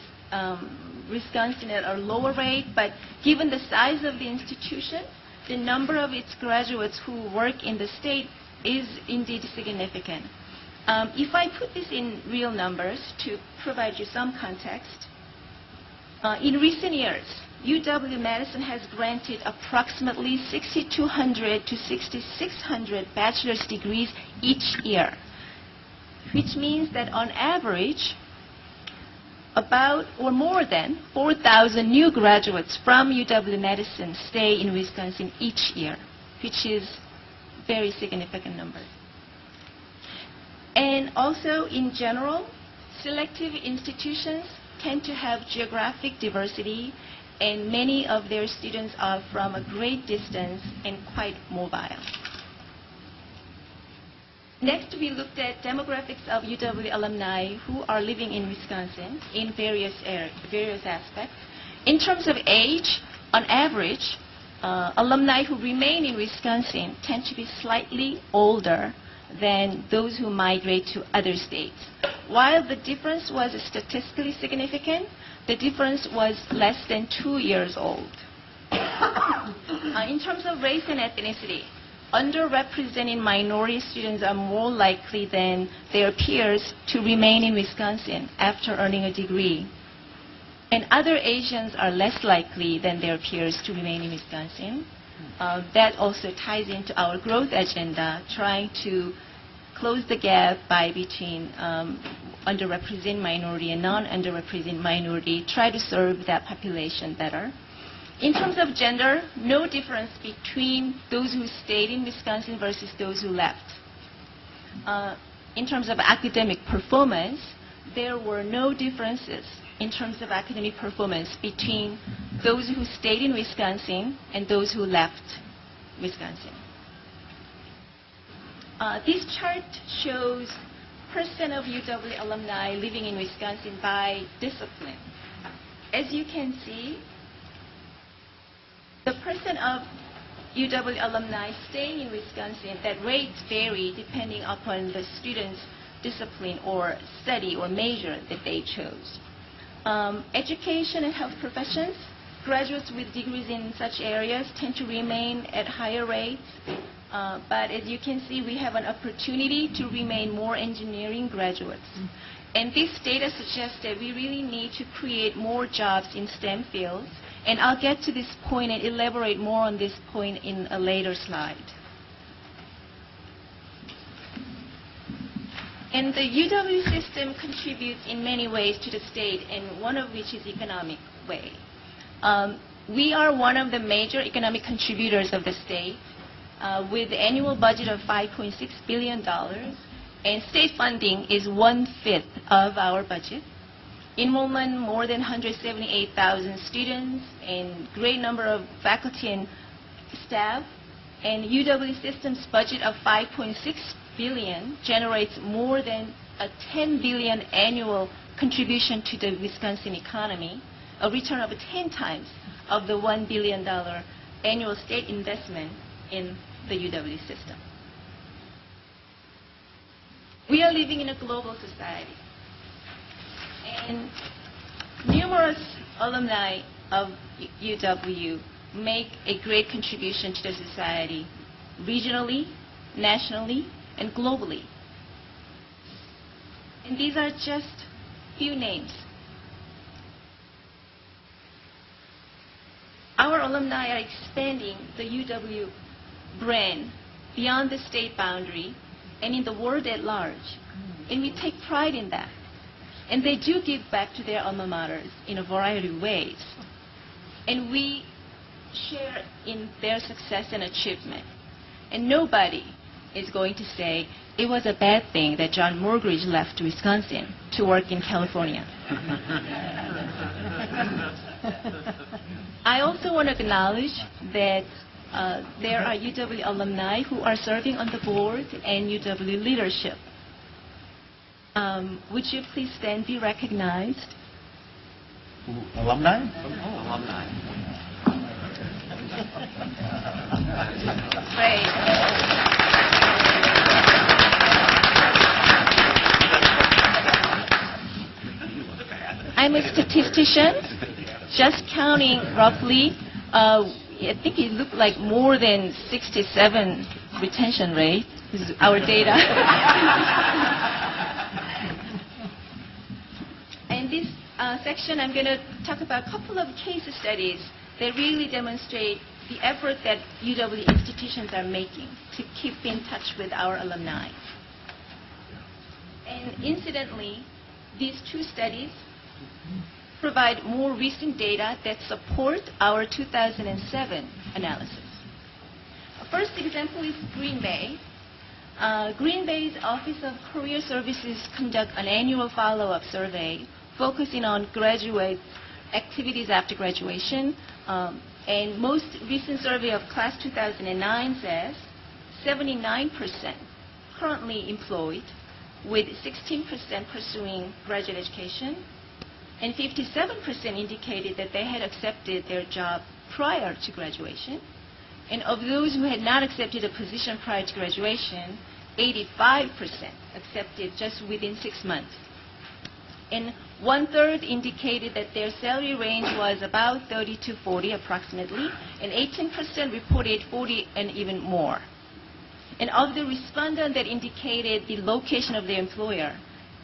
Wisconsin at a lower rate, but given the size of the institution, the number of its graduates who work in the state is indeed significant. If I put this in real numbers to provide you some context, in recent years, UW-Madison has granted approximately 6,200 to 6,600 bachelor's degrees each year, which means that on average, about or more than 4,000 new graduates from UW-Madison stay in Wisconsin each year, which is a very significant number. And also, in general, selective institutions tend to have geographic diversity, and many of their students are from a great distance and quite mobile. Next, we looked at demographics of UW alumni who are living in Wisconsin in various aspects. In terms of age, on average, alumni who remain in Wisconsin tend to be slightly older than those who migrate to other states. While the difference was statistically significant, the difference was less than 2 years old. In terms of race and ethnicity, underrepresented minority students are more likely than their peers to remain in Wisconsin after earning a degree. And other Asians are less likely than their peers to remain in Wisconsin. That also ties into our growth agenda, trying to close the gap between underrepresented minority and non-underrepresented minority, try to serve that population better. In terms of gender, no difference between those who stayed in Wisconsin versus those who left. In terms of academic performance, there were no differences in terms of academic performance between those who stayed in Wisconsin and those who left Wisconsin. This chart shows percent of UW alumni living in Wisconsin by discipline. As you can see, the percent of UW alumni staying in Wisconsin, that rates vary depending upon the student's discipline or study or major that they chose. Education and health professions, graduates with degrees in such areas tend to remain at higher rates. But as you can see, we have an opportunity to remain more engineering graduates. And this data suggests that we really need to create more jobs in STEM fields. And I'll get to this point and elaborate more on this point in a later slide. And the UW system contributes in many ways to the state, and one of which is economic way. We are one of the major economic contributors of the state, with the annual budget of $5.6 billion, and state funding is 1/5 of our budget. Enrollment, more than 178,000 students, and great number of faculty and staff. And UW system's budget of $5.6 billion generates more than a $10 billion annual contribution to the Wisconsin economy. a return of 10 times of the $1 billion annual state investment in the UW system. We are living in a global society, and numerous alumni of UW make a great contribution to the society regionally, nationally, and globally. And these are just few names. Our alumni are expanding the UW brand beyond the state boundary and in the world at large. And we take pride in that. And they do give back to their alma maters in a variety of ways. And we share in their success and achievement. And nobody is going to say it was a bad thing that John Morgridge left Wisconsin to work in California. I also want to acknowledge that there are UW alumni who are serving on the board and UW leadership. Would you please stand, be recognized?
Alumni?
Alumni.
Great. I'm a statistician, just counting roughly, I think it looked like more than 67 retention rate. This is our data. In this section, I'm going to talk about a couple of case studies that really demonstrate the effort that UW institutions are making to keep in touch with our alumni. And incidentally, these two studies provide more recent data that support our 2007 analysis. First example is Green Bay. Green Bay's Office of Career Services conduct an annual follow-up survey focusing on graduate activities after graduation. And most recent survey of class 2009 says 79% currently employed, with 16% pursuing graduate education, and 57% indicated that they had accepted their job prior to graduation. And of those who had not accepted a position prior to graduation, 85% accepted just within 6 months. And 1/3 indicated that their salary range was about 30 to 40 approximately, and 18% reported 40 and even more. And of the respondents that indicated the location of their employer,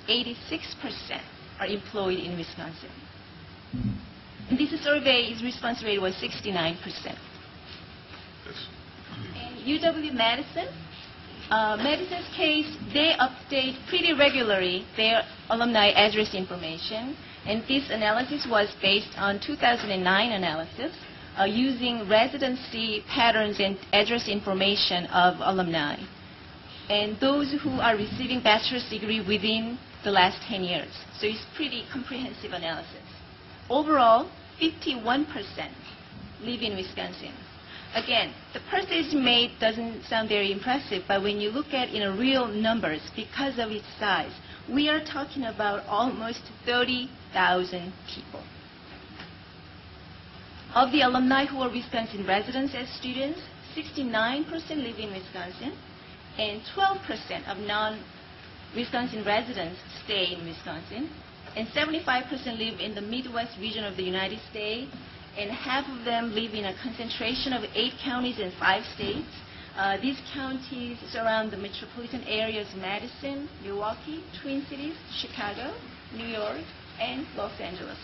86% are employed in Wisconsin. In this survey's response rate was 69%. And UW Madison, Madison's case, they update pretty regularly their alumni address information, and this analysis was based on 2009 analysis using residency patterns and address information of alumni, and those who are receiving bachelor's degree within the last 10 years. So it's pretty comprehensive analysis. Overall, 51% live in Wisconsin. Again, the percentage made doesn't sound very impressive, but when you look at in real numbers, because of its size, we are talking about almost 30,000 people. Of the alumni who are Wisconsin residents as students, 69% live in Wisconsin, and 12% of non-Wisconsin residents stay in Wisconsin, and 75% live in the Midwest region of the United States, and half of them live in a concentration of 8 counties in 5 states. These counties surround the metropolitan areas of Madison, Milwaukee, Twin Cities, Chicago, New York, and Los Angeles.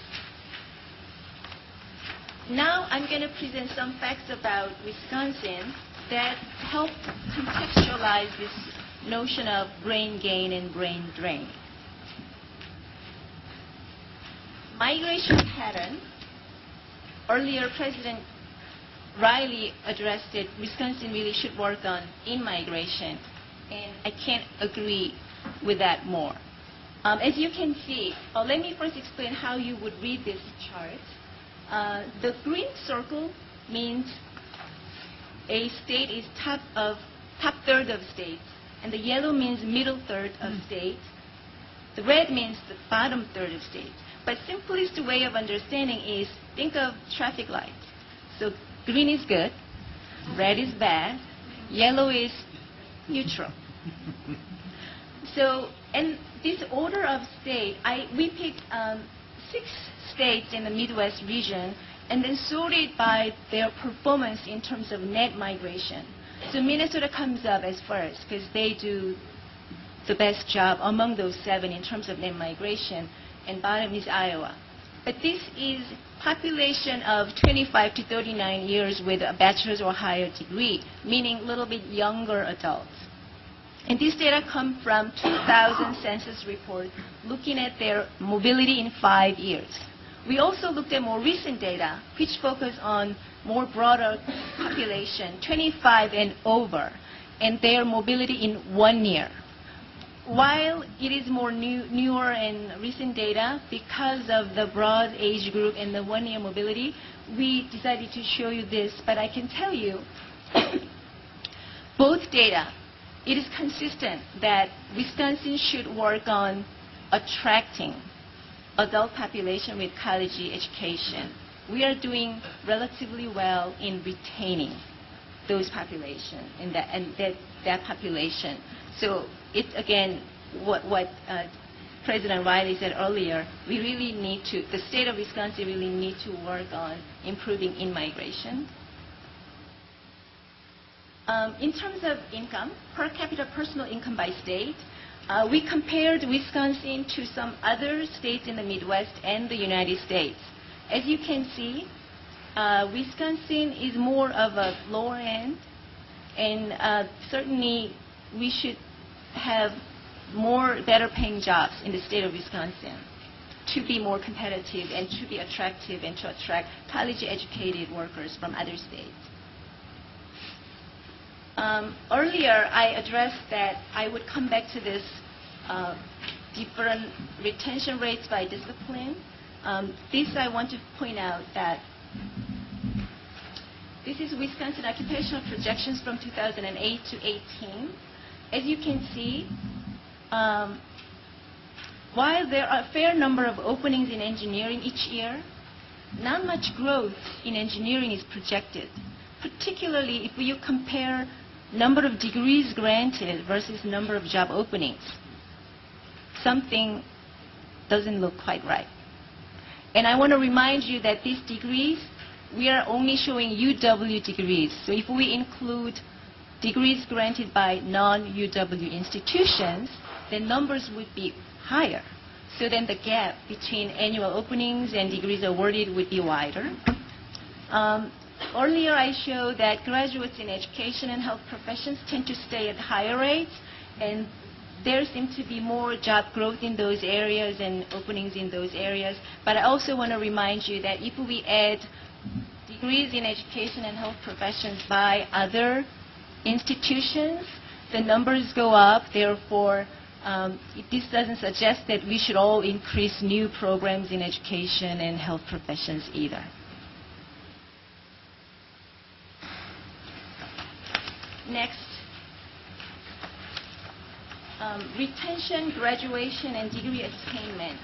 Now I'm going to present some facts about Wisconsin that help contextualize this notion of brain gain and brain drain. Migration pattern. Earlier, President Riley addressed it. Wisconsin really should work on in-migration, and I can't agree with that more. As you can see, let me first explain how you would read this chart. The green circle means a state is top third of states, and the yellow means middle third of states. The red means the bottom third of states. But simplest way of understanding is think of traffic lights. So green is good, red is bad, yellow is neutral. So, and this order of state, we picked 6 states in the Midwest region and then sorted by their performance in terms of net migration. So Minnesota comes up as first because they do the best job among those 7 in terms of net migration, and bottom is Iowa. But this is population of 25 to 39 years with a bachelor's or higher degree, meaning a little bit younger adults. And this data come from 2000 census report looking at their mobility in 5 years. We also looked at more recent data, which focus on more broader population, 25 and over, and their mobility in 1 year. While it is more newer and recent data, because of the broad age group and the 1 year mobility, we decided to show you this. But I can tell you, both data, it is consistent that Wisconsin should work on attracting adult population with college education. We are doing relatively well in retaining those population and that population. So it's again what President Riley said earlier. We really need to, the state of Wisconsin really need to work on improving in-migration. In terms of income, per capita personal income by state, we compared Wisconsin to some other states in the Midwest and the United States. As you can see, Wisconsin is more of a lower end, and certainly we should have better paying jobs in the state of Wisconsin to be more competitive and to be attractive and to attract college educated workers from other states. Earlier, I addressed that I would come back to this different retention rates by discipline. This I want to point out that this is Wisconsin occupational projections from 2008 to 18. As you can see, while there are a fair number of openings in engineering each year, not much growth in engineering is projected, particularly if you compare number of degrees granted versus number of job openings. Something doesn't look quite right. And I want to remind you that these degrees, we are only showing UW degrees. So if we include degrees granted by non-UW institutions, the numbers would be higher. So then the gap between annual openings and degrees awarded would be wider. Earlier I showed that graduates in education and health professions tend to stay at higher rates, and there seems to be more job growth in those areas and openings in those areas. But I also want to remind you that if we add degrees in education and health professions by other institutions, the numbers go up. Therefore, this doesn't suggest that we should all increase new programs in education and health professions either. Next, retention, graduation, and degree attainment.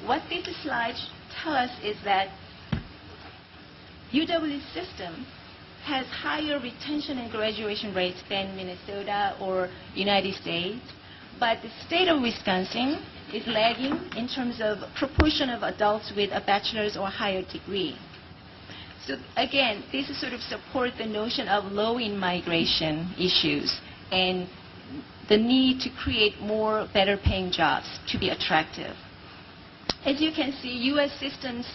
What these slides tell us is that UW system has higher retention and graduation rates than Minnesota or United States, but the state of Wisconsin is lagging in terms of proportion of adults with a bachelor's or higher degree. So again, this sort of support the notion of low in-migration issues and the need to create more better paying jobs to be attractive. As you can see, U.S. systems,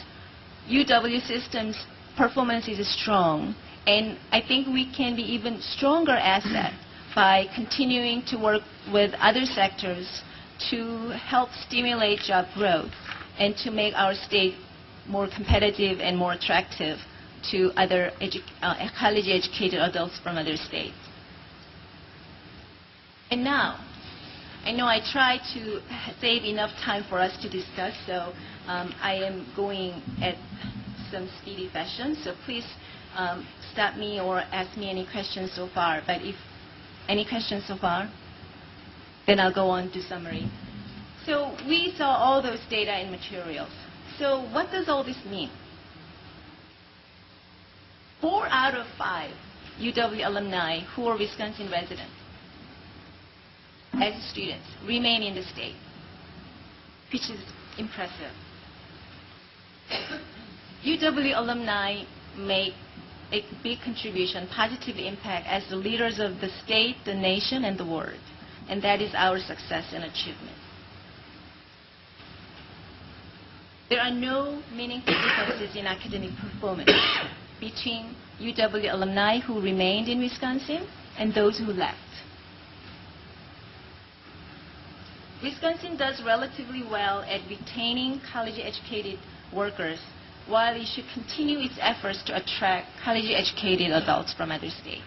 UW systems performance is strong, and I think we can be even stronger asset by continuing to work with other sectors to help stimulate job growth and to make our state more competitive and more attractive to other college-educated adults from other states. And now, I know I tried to save enough time for us to discuss, so I am going at some speedy fashion, so please stop me or ask me any questions so far. But if any questions so far, then I'll go on to summary. So we saw all those data and materials. So what does all this mean? 4 out of 5 UW alumni who are Wisconsin residents as students remain in the state, which is impressive. UW alumni make a big contribution, positive impact as the leaders of the state, the nation, and the world. And that is our success and achievement. There are no meaningful differences in academic performance between UW alumni who remained in Wisconsin and those who left. Wisconsin does relatively well at retaining college-educated workers, while it should continue its efforts to attract college-educated adults from other states.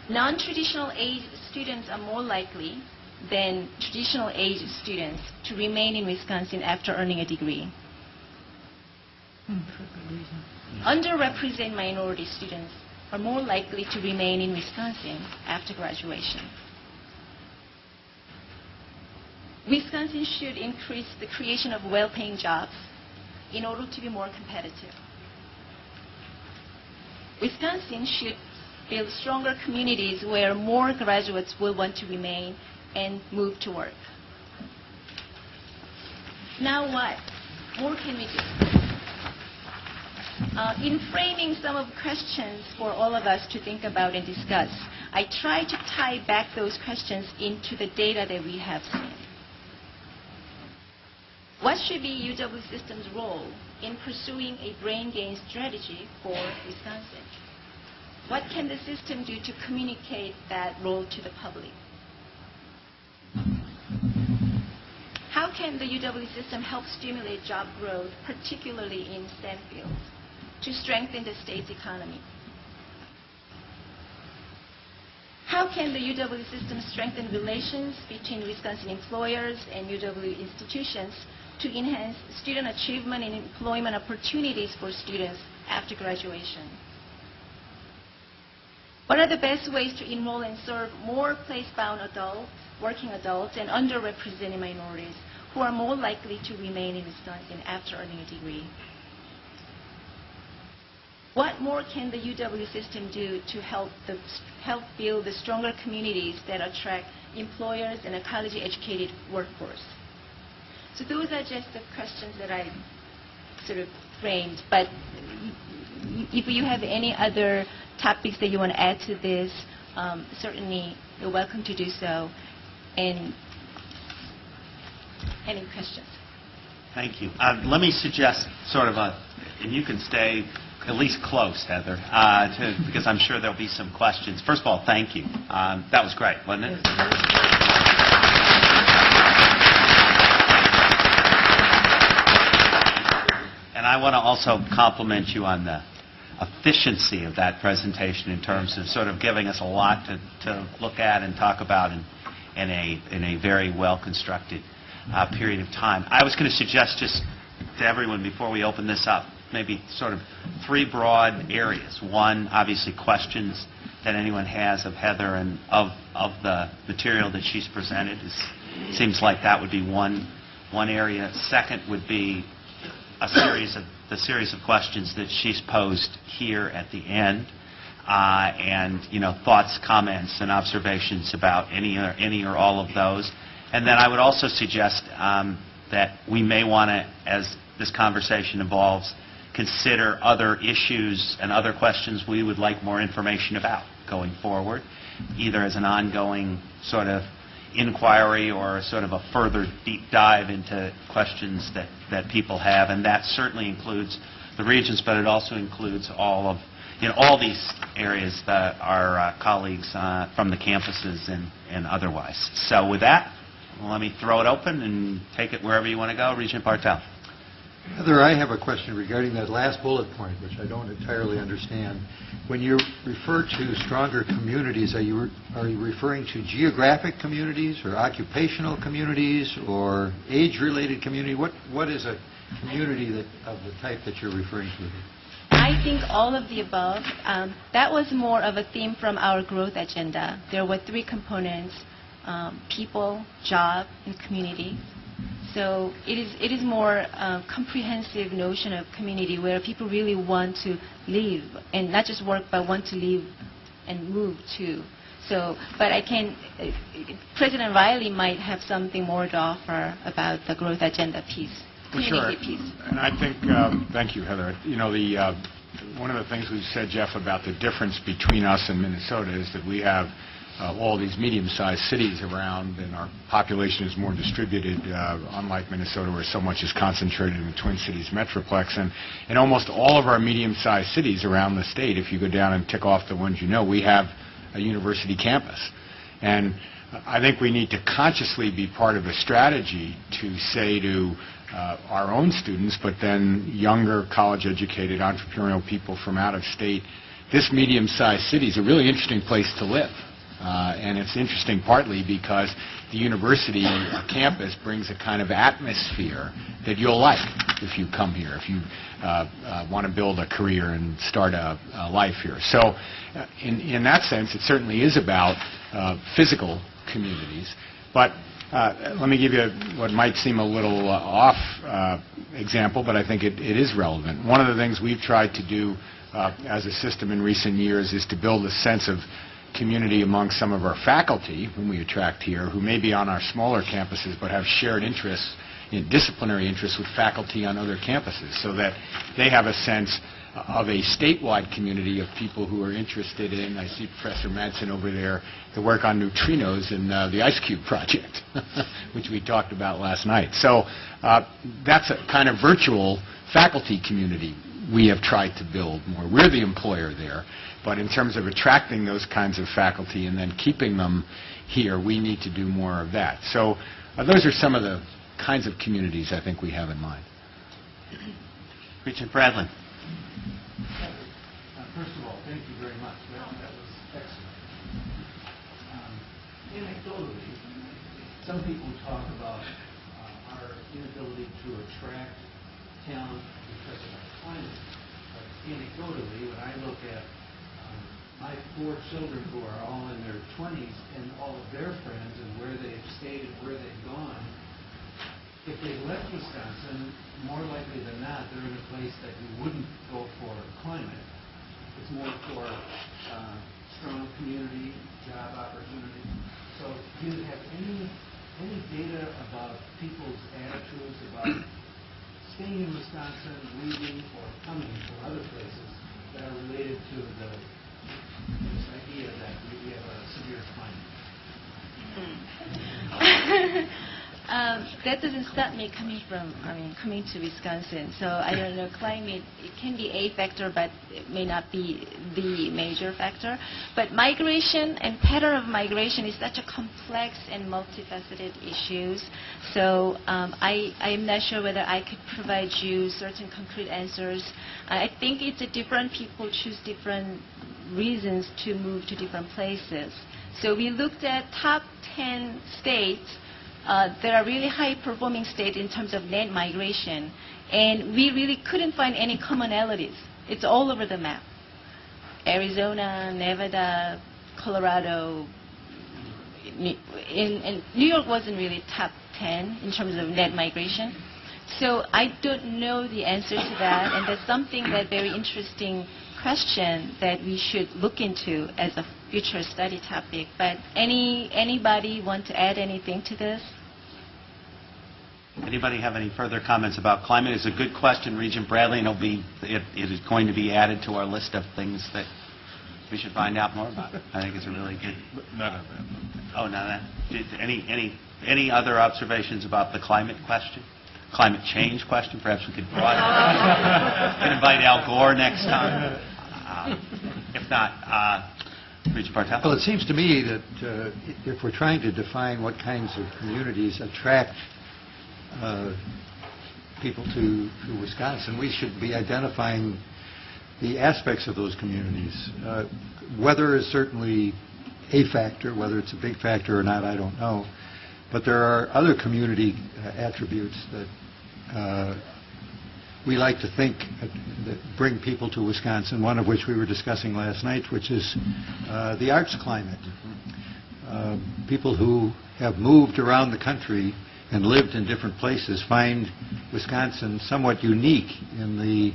Non-traditional age students are more likely than traditional age students to remain in Wisconsin after earning a degree. Underrepresented minority students are more likely to remain in Wisconsin after graduation. Wisconsin should increase the creation of well-paying jobs in order to be more competitive. Wisconsin should build stronger communities where more graduates will want to remain and move to work. Now what more can we do? In framing some of the questions for all of us to think about and discuss, I try to tie back those questions into the data that we have seen. What should be UW System's role in pursuing a brain gain strategy for Wisconsin? What can the system do to communicate that role to the public? How can the UW system help stimulate job growth, particularly in STEM fields, to strengthen the state's economy? How can the UW system strengthen relations between Wisconsin employers and UW institutions to enhance student achievement and employment opportunities for students after graduation? What are the best ways to enroll and serve more place-bound adults, working adults, and underrepresented minorities who are more likely to remain in Wisconsin after earning a degree? What more can the UW system do to help build the stronger communities that attract employers and a college-educated workforce? So those are just the questions that I sort of framed. But if you have any other topics that you want to add to this, certainly you're welcome to do so. And any questions?
Thank you. Let me suggest sort of and you can stay at least close, Heather, because I'm sure there'll be some questions. First of all, thank you. That was great, wasn't it? And I want to also compliment you on the efficiency of that presentation in terms of sort of giving us a lot to look at and talk about in a very well-constructed period of time. I was going to suggest just to everyone before we open this up, maybe sort of 3 broad areas. One, obviously, questions that anyone has of Heather and of the material that she's presented. Seems like that would be one area. Second would be a series of questions that she's posed here at the end, and thoughts, comments, and observations about any or all of those. And then I would also suggest that we may want to, as this conversation evolves, consider other issues and other questions we would like more information about going forward, either as an ongoing sort of inquiry or sort of a further deep dive into questions that people have. And that certainly includes the Regents, but it also includes all these areas that our colleagues from the campuses and otherwise. So with that, let me throw it open and take it wherever you want to go. Regent Bartel.
Heather, I have a question regarding that last bullet point, which I don't entirely understand. When you refer to stronger communities, are you referring to geographic communities or occupational communities or age-related community? What is a community of the type that you're referring to?
I think all of the above. That was more of a theme from our growth agenda. There were 3 components: people, job, and community. So it is more comprehensive notion of community where people really want to live and not just work, but want to live and move too. So, but President Riley might have something more to offer about the growth agenda piece, community piece.
And I think, thank you, Heather. You know, one of the things we've said, Jeff, about the difference between us and Minnesota is that we have all these medium-sized cities around, and our population is more distributed, unlike Minnesota, where so much is concentrated in the Twin Cities metroplex. And almost all of our medium-sized cities around the state, if you go down and tick off the ones you know, we have a university campus. And I think we need to consciously be part of a strategy to say to our own students, but then younger, college-educated, entrepreneurial people from out of state, this medium-sized city is a really interesting place to live. And it's interesting partly because the university campus brings a kind of atmosphere that you'll like if you come here, if you want to build a career and start a life here. So in that sense, it certainly is about physical communities. But let me give you what might seem a little off example, but I think it is relevant. One of the things we've tried to do as a system in recent years is to build a sense of community among some of our faculty whom we attract here, who may be on our smaller campuses but have shared interests, disciplinary interests with faculty on other campuses, so that they have a sense of a statewide community of people who are interested in, I see Professor Madison over there, the work on neutrinos and the Ice Cube project, which we talked about last night. So that's a kind of virtual faculty community we have tried to build more. We're the employer there. But in terms of attracting those kinds of faculty and then keeping them here, we need to do more of that. So those are some of the kinds of communities I think we have in mind.
Regent Bradley.
First of all, thank you very much. That was excellent. Anecdotally, some people talk about our inability to attract talent because of our climate. But anecdotally, when I look at my 4 children who are all in their 20s and all of their friends and where they've stayed and where they've gone, if they left Wisconsin, more likely than not, they're in a place that you wouldn't go for climate. It's more for strong community, job opportunity. So do you have any data about people's attitudes about staying in Wisconsin, leaving, or coming from other places that are related to this idea that we have a severe climate?
That doesn't stop me coming to Wisconsin. So I don't know, climate, it can be a factor, but it may not be the major factor. But migration and pattern of migration is such a complex and multifaceted issue. So I'm not sure whether I could provide you certain concrete answers. I think it's a different people choose different reasons to move to different places. So we looked at top 10 states. There are really high-performing states in terms of net migration, and we really couldn't find any commonalities. It's all over the map. Arizona, Nevada, Colorado, and New York wasn't really top 10 in terms of net migration. So I don't know the answer to that, and that's something that very interesting question that we should look into as a future study topic. But anybody want to add anything to this?
Anybody have any further comments about climate? It's a good question, Regent Bradley, and it is going to be added to our list of things that we should find out more about. I think it's a really good.
None of that.
Oh, none of that. Any other observations about the climate question? Climate change question? Perhaps we could invite Al Gore next time. If not, Regent Bartel.
Well, it seems to me that if we're trying to define what kinds of communities attract people to Wisconsin, we should be identifying the aspects of those communities. Weather is certainly a factor. Whether it's a big factor or not, I don't know. But there are other community attributes that we like to think that bring people to Wisconsin, one of which we were discussing last night, which is the arts climate. People who have moved around the country and lived in different places find Wisconsin somewhat unique in the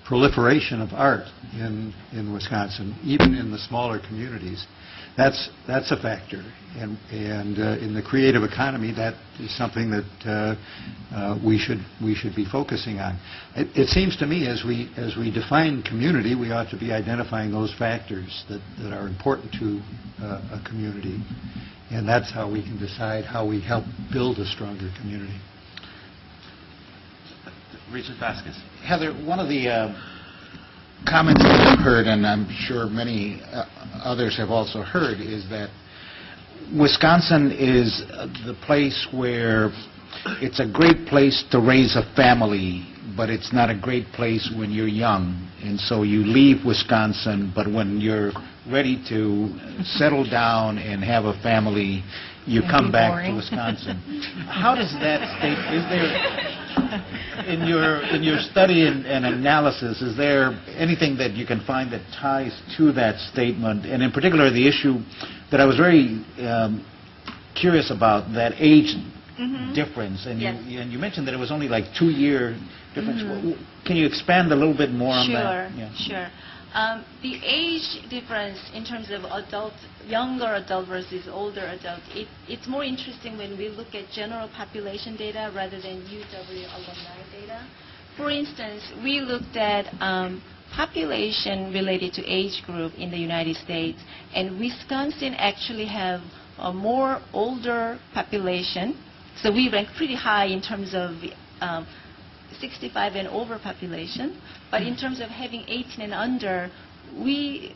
proliferation of art in Wisconsin, even in the smaller communities. That's a factor, and in the creative economy, that is something that we should be focusing on. It seems to me, as we define community, we ought to be identifying those factors that are important to a community, and that's how we can decide how we help build a stronger community.
Regent Vasquez.
Heather, one of the comments that I've heard, and I'm sure many others have also heard, is that Wisconsin is the place where it's a great place to raise a family, but it's not a great place when you're young. And so you leave Wisconsin, but when you're ready to settle down and have a family, you come back to Wisconsin. How does that state, is there, in your study and analysis, is there anything that you can find that ties to that statement? And in particular, the issue that I was very curious about, that age difference. And,
yes.
You mentioned that it was only like 2-year difference. Can you expand a little bit more on that?
Sure. The age difference in terms of younger adult versus older adult, it's more interesting when we look at general population data rather than UW alumni data. For instance, we looked at population related to age group in the United States, and Wisconsin actually have a more older population. So we rank pretty high in terms of 65 and over population, but in terms of having 18 and under, we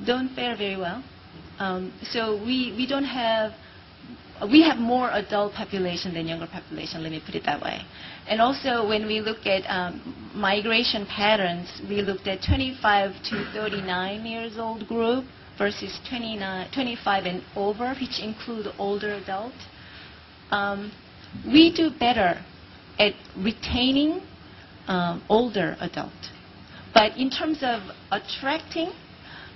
don't fare very well. So we have more adult population than younger population, let me put it that way. And also when we look at migration patterns, we looked at 25 to 39 years old group versus 25 and over, which include older adult. We do better at retaining older adult. But in terms of attracting,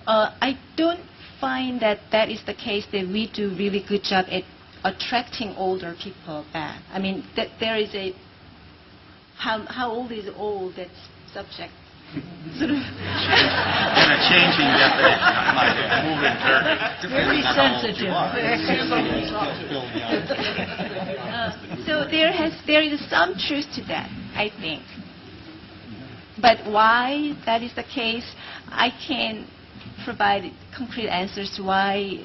I don't find that is the case, that we do really good job at attracting older people back. I mean, that there is a, how old is old, that's subject. Sort of.
And a changing definition, like a moving target.
Very sensitive. So there is some truth to that, I think. But why that is the case, I can't provide concrete answers to why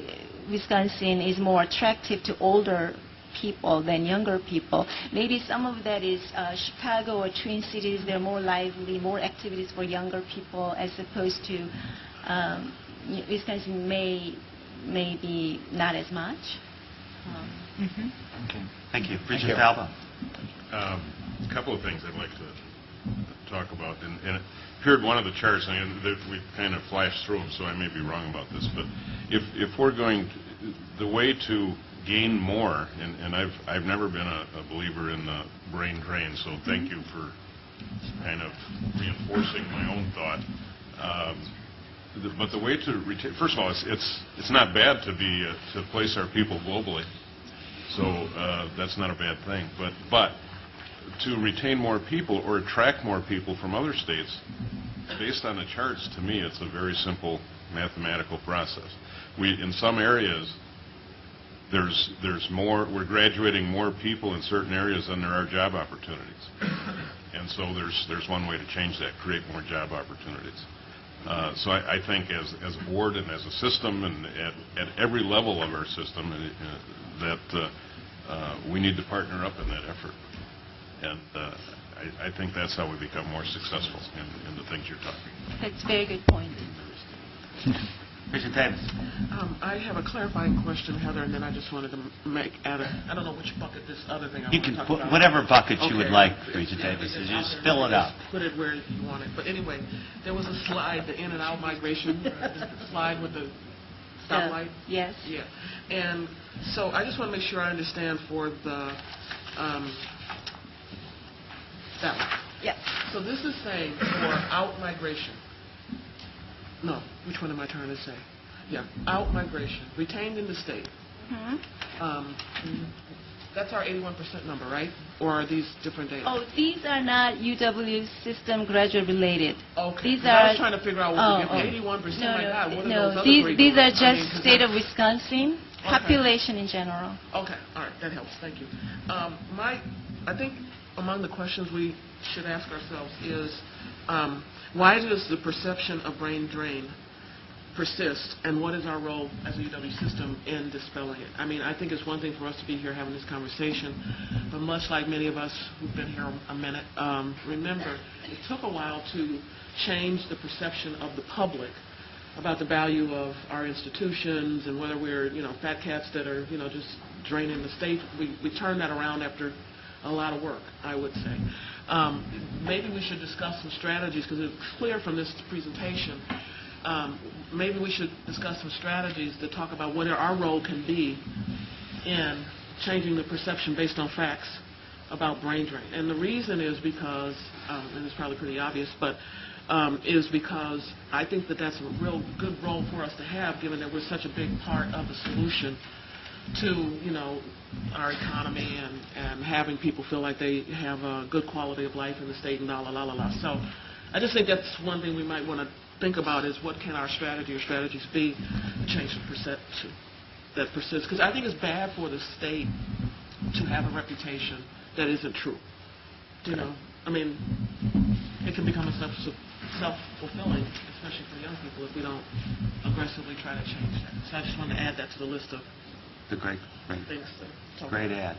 Wisconsin is more attractive to older people than younger people. Maybe some of that is Chicago or Twin Cities, they're more lively, more activities for younger people, as opposed to Wisconsin may be not as much.
Okay. Thank you. Regent Alba.
A couple of things I'd like to talk about. And appeared one of the charts, and we've kind of flashed through them, so I may be wrong about this, but if we're going to, the way to gain more, and I've never been a believer in the brain drain, so thank you for kind of reinforcing my own thought. But the way to retain, first of all, it's not bad to place our people globally, so that's not a bad thing. But to retain more people or attract more people from other states, based on the charts, to me, it's a very simple mathematical process. In some areas, there's more, we're graduating more people in certain areas than there are job opportunities. And so there's one way to change that, create more job opportunities. So I think as a board and as a system and at every level of our system, that we need to partner up in that effort. And I think that's how we become more successful in the things you're talking about.
That's a very good point.
Regent Davis.
I have a clarifying question, Heather, and then I just wanted to add I don't know which bucket this other thing I
You
want to
can
talk
put
about.
whatever bucket you would
Okay.
like, Regent Davis. You just fill it up.
Put it where you want it. But anyway, there was a slide, the in and out migration slide with the stoplight.
Yes.
Yeah. And so I just want to make sure I understand for the That one.
Yes.
So this is saying for out-migration. No, which one am I trying to say? Yeah, out-migration, retained in the state. That's our 81% number, right? Or are these different data?
Oh, these are not UW system graduate related.
Okay.
These
I
are.
was trying to figure out what we get. 81%,
No,
my God, what are
no.
those other three
These are
numbers?
just
'Cause
state of
that's-
Wisconsin, population in general.
Okay, all right, that helps, thank you. I think among the questions we should ask ourselves is, why does the perception of brain drain persist, and what is our role as a UW system in dispelling it? I mean, I think it's one thing for us to be here having this conversation, but much like many of us who've been here a minute, remember, it took a while to change the perception of the public about the value of our institutions and whether we're, fat cats that are, just draining the state. We turned that around after a lot of work, I would say. Maybe we should discuss some strategies, because it's clear from this presentation, maybe we should discuss some strategies to talk about what our role can be in changing the perception based on facts about brain drain. And the reason is because, and it's probably pretty obvious, but is because I think that that's a real good role for us to have, given that we're such a big part of the solution to, our economy and having people feel like they have a good quality of life in the state and la. So I just think that's one thing we might want to think about, is what can our strategy or strategies be to change the perception that persists. Because I think it's bad for the state to have a reputation that isn't true. I mean, it can become a self-fulfilling, especially for young people, if we don't aggressively try to change that. So I just wanted to add that to the list of
The great
things to talk
great
about.
ad.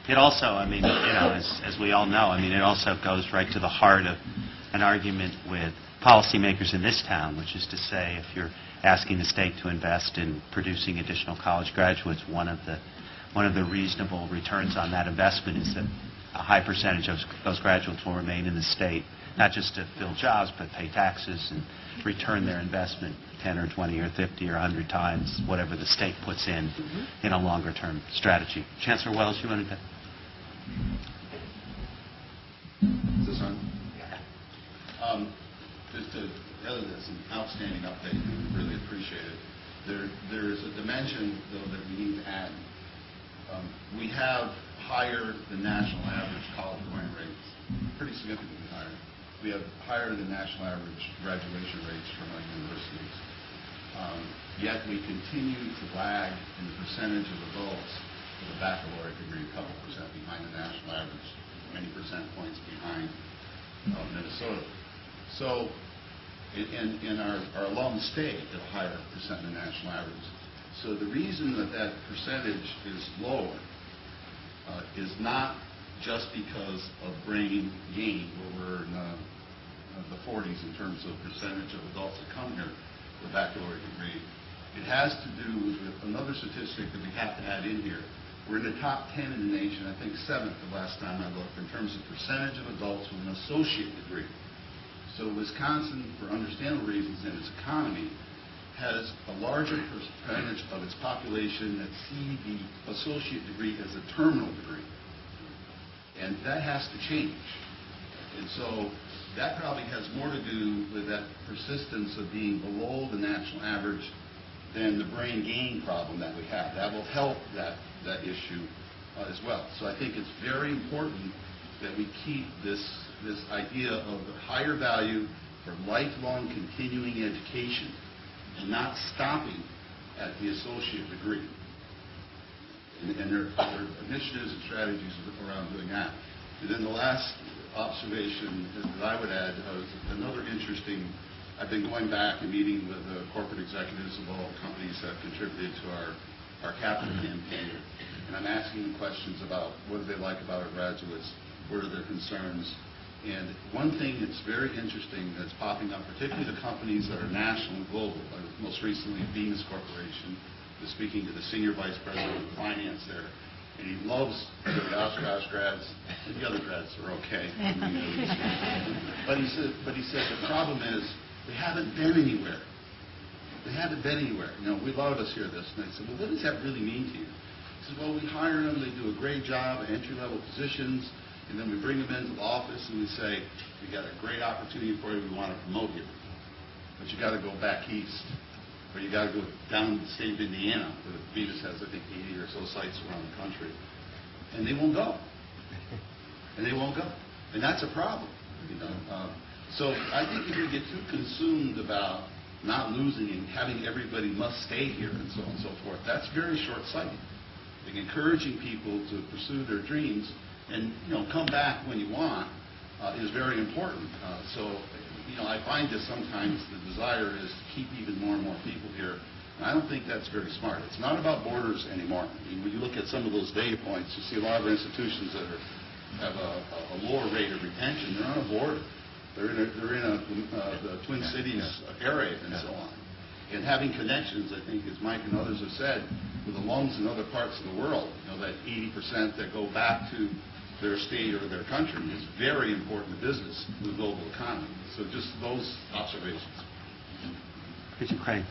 It also, as we all know, it also goes right to the heart of an argument with policymakers in this town, which is to say, if you're asking the state to invest in producing additional college graduates, one of the reasonable returns on that investment is that a high percentage of those graduates will remain in the state, not just to fill jobs, but pay taxes and return their investment 10 or 20 or 50 or 100 times whatever the state puts in a longer-term strategy. Chancellor Wells, you wanted to...
Is this on? Really, that's an outstanding update. We really appreciate it. There is a dimension, though, that we need to add. We have higher than national average college going rates, pretty significantly higher. We have higher than national average graduation rates from our universities. Yet we continue to lag in the percentage of adults with a baccalaureate degree, a couple percent behind the national average, many percent points behind Minnesota. So, in our alum state at a higher percent than the national average. So the reason that percentage is lower is not just because of brain gain, where we're in the 40s in terms of percentage of adults that come here with a baccalaureate degree. It has to do with another statistic that we have to add in here. We're in the top 10 in the nation, I think 7th the last time I looked, in terms of percentage of adults with an associate degree. So Wisconsin, for understandable reasons in its economy, has a larger percentage of its population that see the associate degree as a terminal degree. And that has to change. And so that probably has more to do with that persistence of being below the national average than the brain gain problem that we have. That will help that issue as well. So I think it's very important that we keep this idea of the higher value for lifelong continuing education and not stopping at the associate degree. And there are initiatives and strategies around doing that. And then the last observation that I would add is another interesting. I've been going back and meeting with the corporate executives of all the companies that contributed to our capital campaign, and I'm asking them questions about what do they like about our graduates, what are their concerns. And one thing that's very interesting that's popping up, particularly the companies that are national and global, like most recently Venus Corporation, was speaking to the senior vice president of finance there, and he loves the Oshkosh grads, and the other grads are okay. But he said the problem is they haven't been anywhere. They haven't been anywhere. A lot of us hear this, and I said, well, what does that really mean to you? He said, well, we hire them, they do a great job at entry-level positions, And then we bring them into the office and we say, we got a great opportunity for you, we want to promote you. But you got to go back east, or you got to go down to the state of Indiana, where Vetus has, I think, 80 or so sites around the country. And they won't go. And they won't go. And that's a problem. So I think if we get too consumed about not losing and having everybody must stay here and so on and so forth, that's very short-sighted. Like encouraging people to pursue their dreams and come back when you want is very important. So I find that sometimes the desire is to keep even more and more people here. And I don't think that's very smart. It's not about borders anymore. I mean, when you look at some of those data points, you see a lot of institutions that have a lower rate of retention. They're on a border. They're in the Twin Cities area and so on. And having connections, I think, as Mike and others have said, with the lungs in other parts of the world, that 80% that go back to their state or their country is very important business in the global economy. So just those observations.
Regent Crane.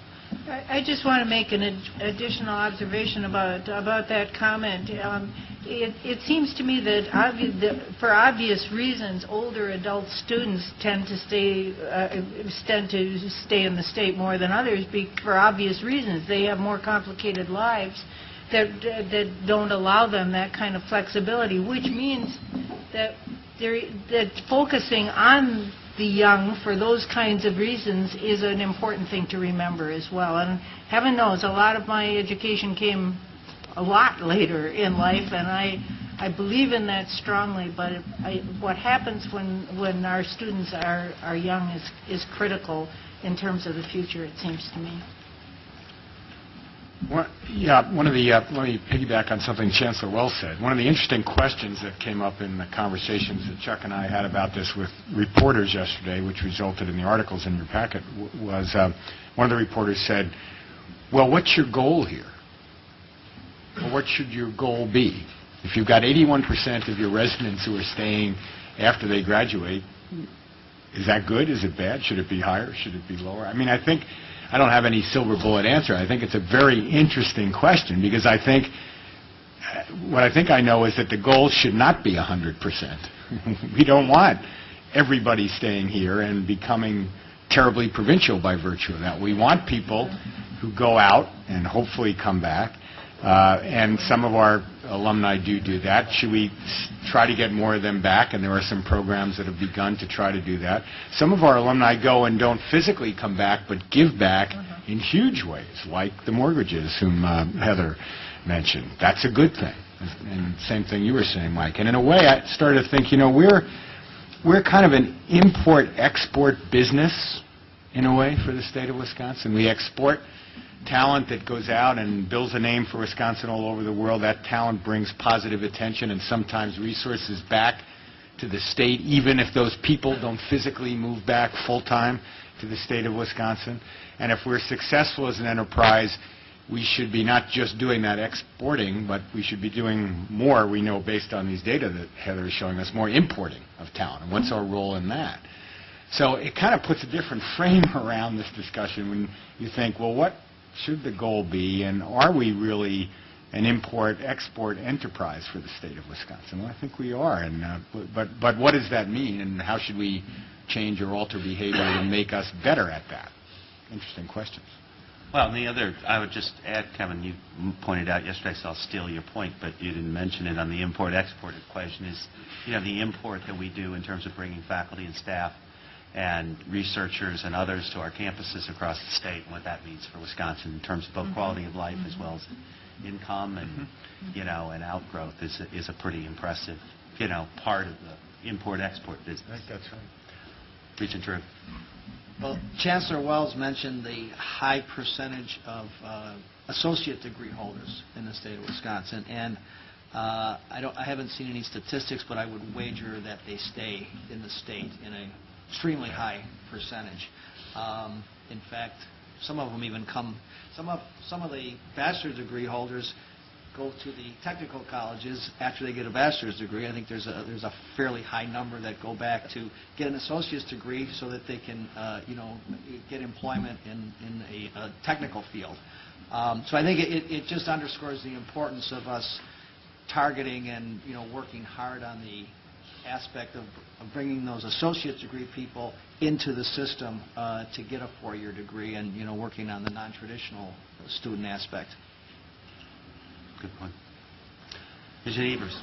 I just want to make an additional observation about that comment. It seems to me that for obvious reasons, older adult students tend to stay in the state more than others. For obvious reasons, they have more complicated lives that don't allow them that kind of flexibility, which means that focusing on the young for those kinds of reasons is an important thing to remember as well. And heaven knows, a lot of my education came a lot later in life, and I believe in that strongly. But what happens when our students are young is critical in terms of the future, it seems to me.
Let me piggyback on something Chancellor Wells said. One of the interesting questions that came up in the conversations that Chuck and I had about this with reporters yesterday, which resulted in the articles in your packet, was one of the reporters said, well, what's your goal here? Or what should your goal be? If you've got 81% of your residents who are staying after they graduate, is that good? Is it bad? Should it be higher? Should it be lower? I mean, I don't have any silver bullet answer. I think it's a very interesting question because what I think I know is that the goal should not be 100%. We don't want everybody staying here and becoming terribly provincial by virtue of that. We want people who go out and hopefully come back, and some of our alumni do that. Should we try to get more of them back? And there are some programs that have begun to try to do that. Some of our alumni go and don't physically come back, but give back in huge ways, like the mortgages, whom Heather mentioned. That's a good thing. And same thing you were saying, Mike. And in a way, I started to think, we're kind of an import-export business, in a way, for the state of Wisconsin. We export talent that goes out and builds a name for Wisconsin all over the world. That talent brings positive attention and sometimes resources back to the state, even if those people don't physically move back full-time to the state of Wisconsin. And if we're successful as an enterprise, we should be not just doing that exporting, but we should be doing more, we know based on these data that Heather is showing us, more importing of talent. And what's our role in that? So it kind of puts a different frame around this discussion when you think, well, what should the goal be, and are we really an import-export enterprise for the state of Wisconsin? Well, I think we are, and but what does that mean, and how should we change or alter behavior to make us better at that? Interesting questions.
Well, and the other, I would just add, Kevin, you pointed out yesterday, so I'll steal your point, but you didn't mention it on the import-export equation, is the import that we do in terms of bringing faculty and staff and researchers and others to our campuses across the state, and what that means for Wisconsin in terms of both quality of life as well as income and and outgrowth is a pretty impressive part of the import-export business.
I think that's right.
Regent Drew.
Well, Chancellor Wells mentioned the high percentage of associate degree holders in the state of Wisconsin, and I haven't seen any statistics, but I would wager that they stay in the state in an extremely high percentage. In fact, some of them even come. Some of the bachelor's degree holders go to the technical colleges after they get a bachelor's degree. I think there's a fairly high number that go back to get an associate's degree so that they can get employment in a technical field. So I think it just underscores the importance of us targeting and working hard on the aspect of bringing those associate's degree people into the system to get a four-year degree and, working on the non-traditional student aspect.
Good point. Regent Evers.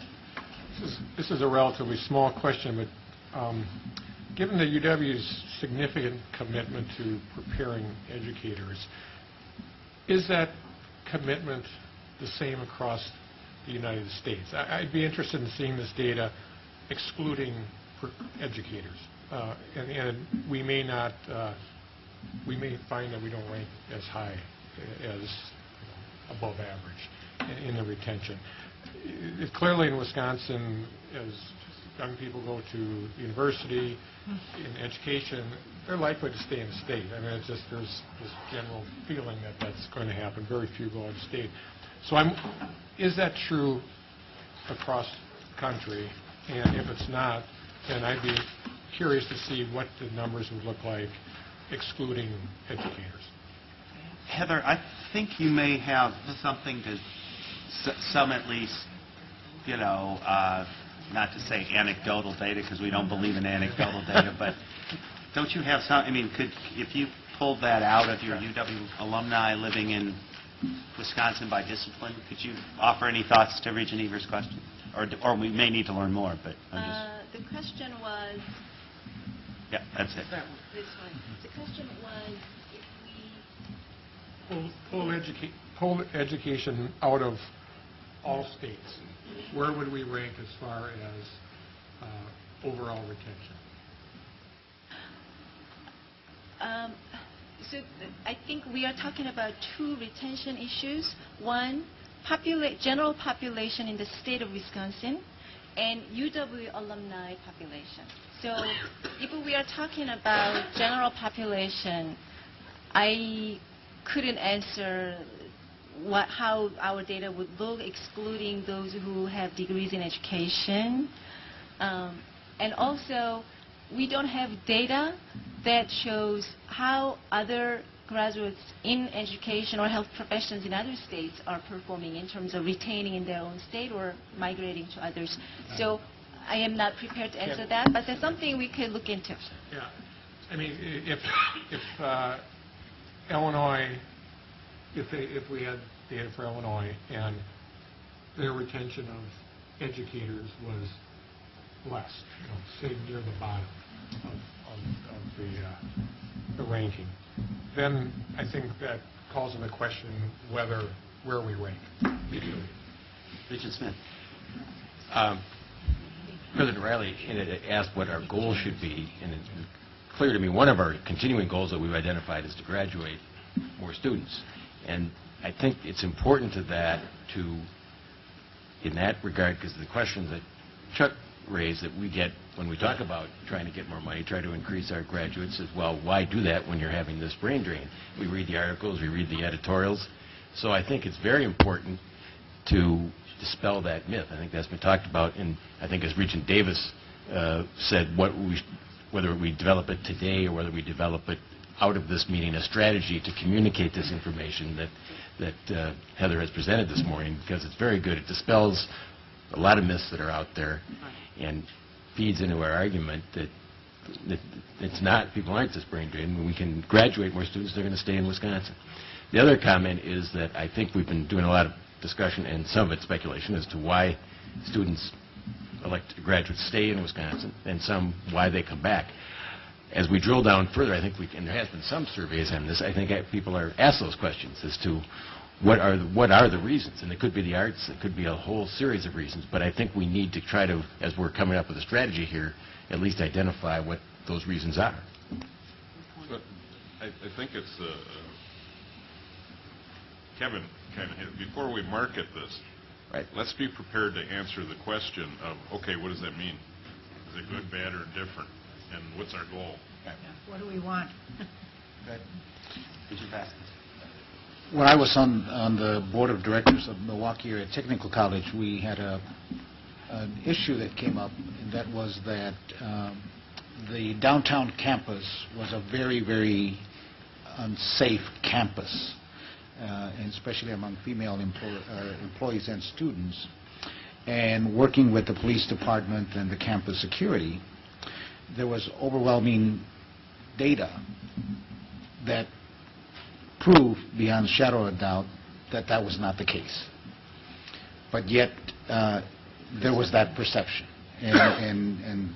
This is a relatively small question, but given the UW's significant commitment to preparing educators, is that commitment the same across the United States? I'd be interested in seeing this data excluding educators. And we may not, we may find that we don't rank as high as above average in the retention. Clearly in Wisconsin, as young people go to university, in education, they're likely to stay in the state. I mean, it's just there's this general feeling that that's going to happen. Very few go out of state. So is that true across the country? And if it's not, then I'd be curious to see what the numbers would look like excluding educators.
Heather, I think you may have something to, some at least, not to say anecdotal data because we don't believe in anecdotal data, but don't you have some, if you pulled that out of your UW alumni living in Wisconsin by discipline, could you offer any thoughts to Regent Evers' question? Or we may need to learn more, but I'm just...
The question was...
Yeah, that's it.
This one. The question was if we...
Pull education out of all states, where would we rank as far as overall retention?
So I think we are talking about two retention issues. One, general population in the state of Wisconsin, and UW alumni population. So if we are talking about general population, I couldn't answer how our data would look, excluding those who have degrees in education. And also, we don't have data that shows how other graduates in education or health professions in other states are performing in terms of retaining in their own state or migrating to others. So I am not prepared to answer that, but that's something we could look into.
Yeah. I mean, if Illinois, if we had data for Illinois and their retention of educators was less, say near the bottom of the ranking, then I think that calls into question where we rank.
Regent Smith.
President Riley asked what our goal should be, and it's clear to me one of our continuing goals that we've identified is to graduate more students. And I think it's important to that in that regard, because the questions that Chuck raised that we get when we talk about trying to get more money, try to increase our graduates as well, why do that when you're having this brain drain? We read the articles, we read the editorials. So I think it's very important to dispel that myth. I think that's been talked about, and I think as Regent Davis said, whether we develop it today or whether we develop it out of this meeting, a strategy to communicate this information that Heather has presented this morning, because it's very good. It dispels a lot of myths that are out there and feeds into our argument that it's not, people aren't this brain drain. When we can graduate more students, they're going to stay in Wisconsin. The other comment is that I think we've been doing a lot of discussion and some of it speculation as to why students graduates stay in Wisconsin and some why they come back. As we drill down further, I think and there has been some surveys on this, I think people are asked those questions as to what are the reasons, and it could be the arts, it could be a whole series of reasons, but I think we need to try to, as we're coming up with a strategy here, at least identify what those reasons are.
But I think it's, Kevin kind of hit, before we market this,
right,
let's be prepared to answer the question of, okay, what does that mean? Is it good, bad, or different? And what's our goal?
Yeah. What do we want?
Good. Did you pass this?
When I was on the board of directors of Milwaukee Area Technical College, we had an issue that came up, and that was that the downtown campus was a very, very unsafe campus, and especially among female employees and students. and working with the police department and the campus security, there was overwhelming data that proved beyond a shadow of a doubt that that was not the case. But yet, there was that perception. And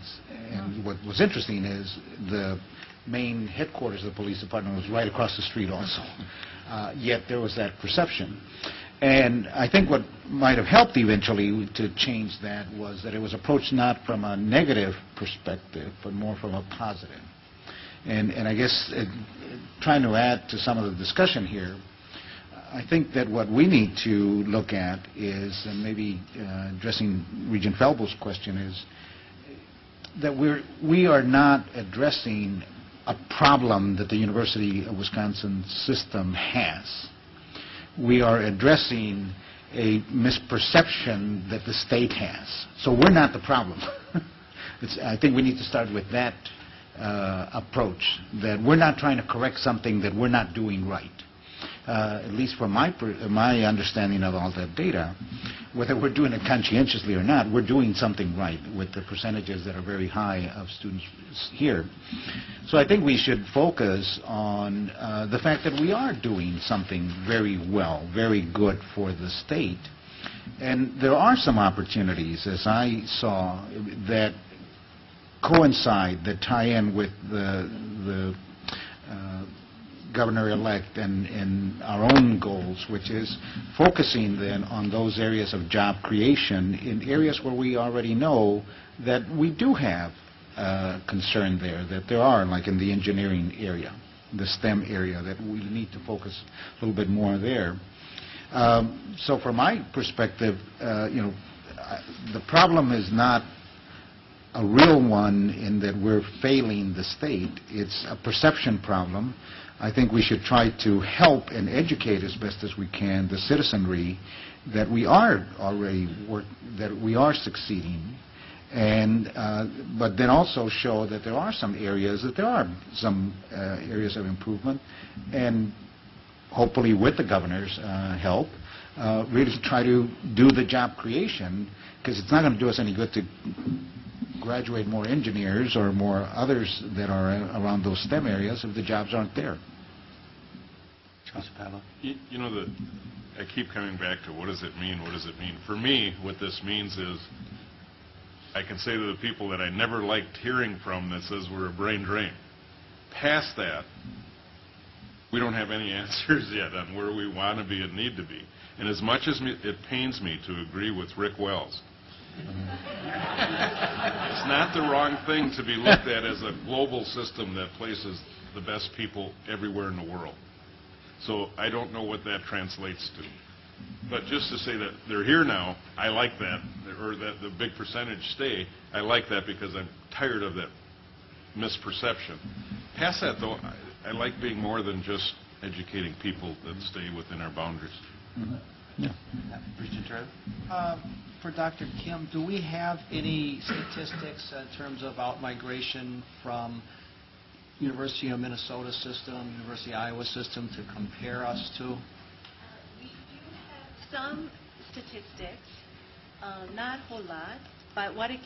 what was interesting is the main headquarters of the police department was right across the street also. Yet there was that perception. And I think what might have helped eventually to change that was that it was approached not from a negative perspective, but more from a positive. And I guess trying to add to some of the discussion here, I think that what we need to look at is, and maybe addressing Regent Felbo's question, is that we are not addressing a problem that the University of Wisconsin system has. We are addressing a misperception that the state has. So we're not the problem. I think we need to start with that approach, that we're not trying to correct something that we're not doing right. At least from my understanding of all that data, whether we're doing it conscientiously or not, we're doing something right with the percentages that are very high of students here. So I think we should focus on the fact that we are doing something very well, very good for the state. And there are some opportunities, as I saw, that coincide, that tie in with the governor-elect and our own goals, which is focusing then on those areas of job creation in areas where we already know that we do have concern there, that there are, like in the engineering area, the STEM area, that we need to focus a little bit more there. So from my perspective, the problem is not a real one in that we're failing the state. It's a perception problem. I think we should try to help and educate as best as we can the citizenry that we are that we are succeeding, and but then also show that there are some areas areas of improvement, and hopefully with the governor's help, really try to do the job creation, because it's not going to do us any good to graduate more engineers or more others that are around those STEM areas if the jobs aren't there.
You know, I keep coming back to what does it mean, what does it mean? For me, what this means is I can say to the people that I never liked hearing from that says we're a brain drain. Past that, we don't have any answers yet on where we want to be and need to be. And as much as it pains me to agree with Rick Wells, it's not the wrong thing to be looked at as a global system that places the best people everywhere in the world. So I don't know what that translates to. But just to say that they're here now, I like that, or that the big percentage stay, I like that because I'm tired of that misperception. Past that, though, I like being more than just educating people that stay within our boundaries.
Mm-hmm.
Yeah.
For Dr. Kim, do we have any statistics in terms of out-migration from University of Minnesota system, University of Iowa system to compare us to?
We do have some statistics, not a whole lot, but what I